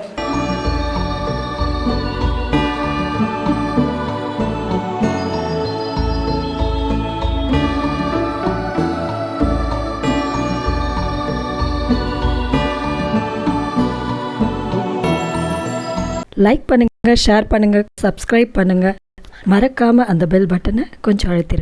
லைக் பண்ணுங்க, ஷேர் பண்ணுங்க, சப்ஸ்கிரைப் பண்ணுங்க. மறக்காம அந்த பெல் பட்டனை கொஞ்சம் அழுத்திடுங்க.